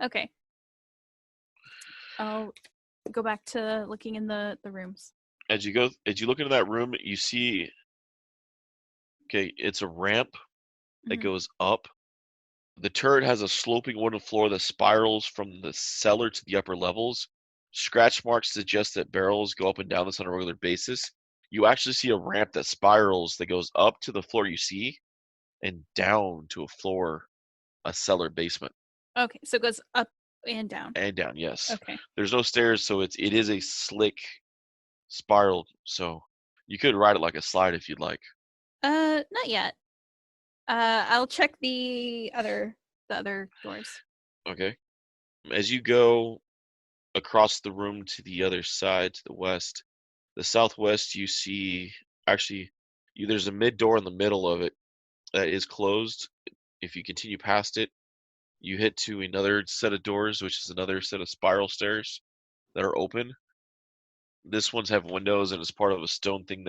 Okay. I'll go back to looking in the rooms. As you look into that room, you see, okay, it's a ramp that Mhm. goes up. The turret has a sloping wooden floor that spirals from the cellar to the upper levels. Scratch marks suggest that barrels go up and down this on a regular basis. You actually see a ramp that spirals that goes up to the floor you see and down to a cellar basement. Okay, so it goes up and down. And down, yes. Okay. There's no stairs, so it is a slick spiral, so you could ride it like a slide if you'd like. Not yet. I'll check the other doors. Okay. As you go across the room to the other side, to the west, the southwest, you see there's a mid door in the middle of it that is closed. If you continue past it, you hit to another set of doors, which is another set of spiral stairs that are open. This ones have windows and it's part of a stone thing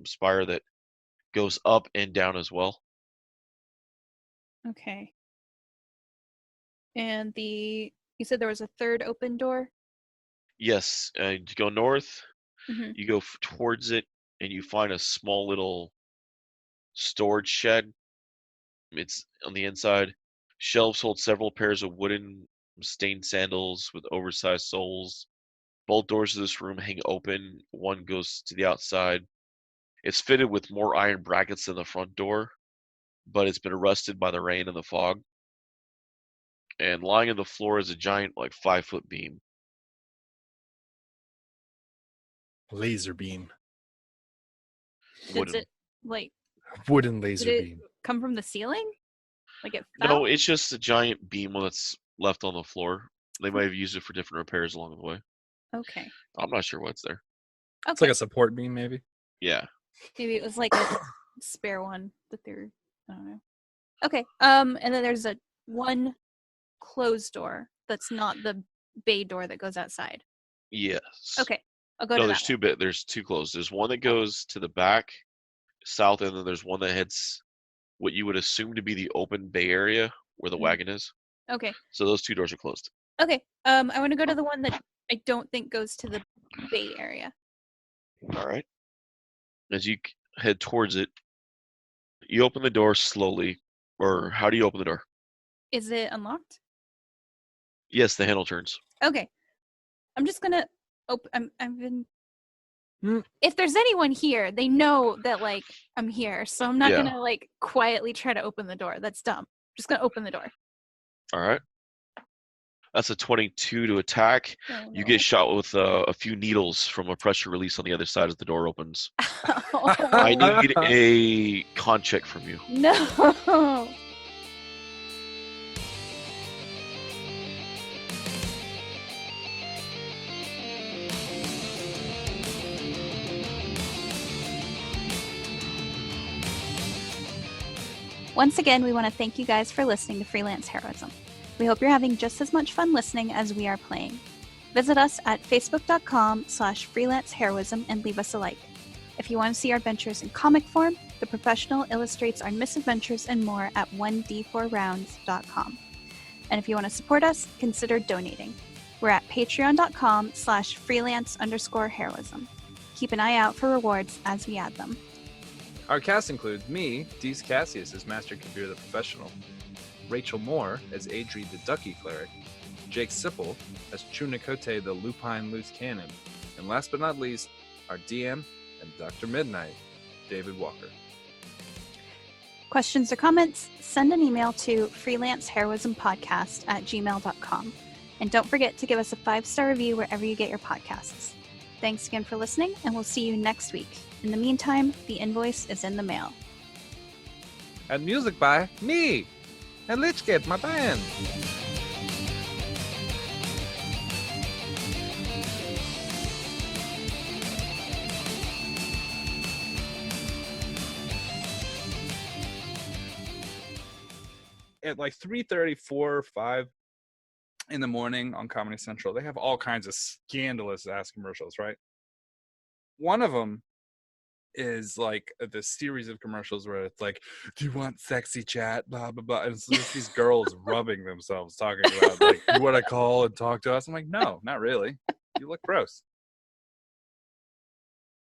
spire that goes up and down as well. Okay. And you said there was a third open door? Yes, you go north, Mm-hmm. you go towards it, and you find a small little storage shed. It's on the inside. Shelves hold several pairs of wooden stained sandals with oversized soles. Both doors of this room hang open. One goes to the outside. It's fitted with more iron brackets than the front door, but it's been rusted by the rain and the fog. And lying on the floor is a giant, 5-foot beam. Laser beam. Does Wooden. it Wooden did laser it beam. come from the ceiling? Like it fell? No, it's just a giant beam that's left on the floor. They might have used it for different repairs along the way. Okay. I'm not sure what's there. It's Okay. like a support beam, maybe. Yeah. Maybe it was like a spare one that they're, I don't know. Okay. And then there's one closed door that's not the bay door that goes outside. Yes. Okay. I'll go No, to there's that. there's two closed. There's one that goes to the back, south, and then there's one that heads what you would assume to be the open bay area where the Mhm. wagon is. Okay. So those two doors are closed. Okay. I want to go to the one that I don't think goes to the bay area. All right. As you head towards it, you open the door slowly. Or how do you open the door? Is it unlocked? Yes, the handle turns. Okay. I'm just gonna open. I've been. Hmm. If there's anyone here, they know that I'm here, so I'm not Yeah. gonna quietly try to open the door. That's dumb. I'm just gonna open the door. All right. That's a 22 to attack. Oh, You no. get shot with a few needles from a pressure release on the other side as the door opens. Oh, I need a con check from you. no. Once again, we want to thank you guys for listening to Freelance Heroism. We hope you're having just as much fun listening as we are playing. Visit us at facebook.com/freelanceheroism and leave us a like. If you want to see our adventures in comic form, The Professional illustrates our misadventures and more at 1d4rounds.com. And if you want to support us, consider donating. We're at patreon.com/freelance_heroism. Keep an eye out for rewards as we add them. Our cast includes me, Dees Cassius as Master Kabir the Professional, Rachel Moore as Adri the Ducky Cleric, Jake Sipple as Chunikote the Lupine Loose Cannon, and last but not least, our DM and Dr. Midnight, David Walker. Questions or comments? Send an email to freelanceheroismpodcast@gmail.com. And don't forget to give us a 5-star review wherever you get your podcasts. Thanks again for listening, and we'll see you next week. In the meantime, the invoice is in the mail. And music by me and Lichkit, my band. at like 3:30, 4, 5 in the morning on Comedy Central, they have all kinds of scandalous ass commercials, right? One of them is like the series of commercials where it's like, do you want sexy chat, blah blah blah, and it's just these girls rubbing themselves talking about like, you want to call and talk to us? I'm like, no, not really, you look gross.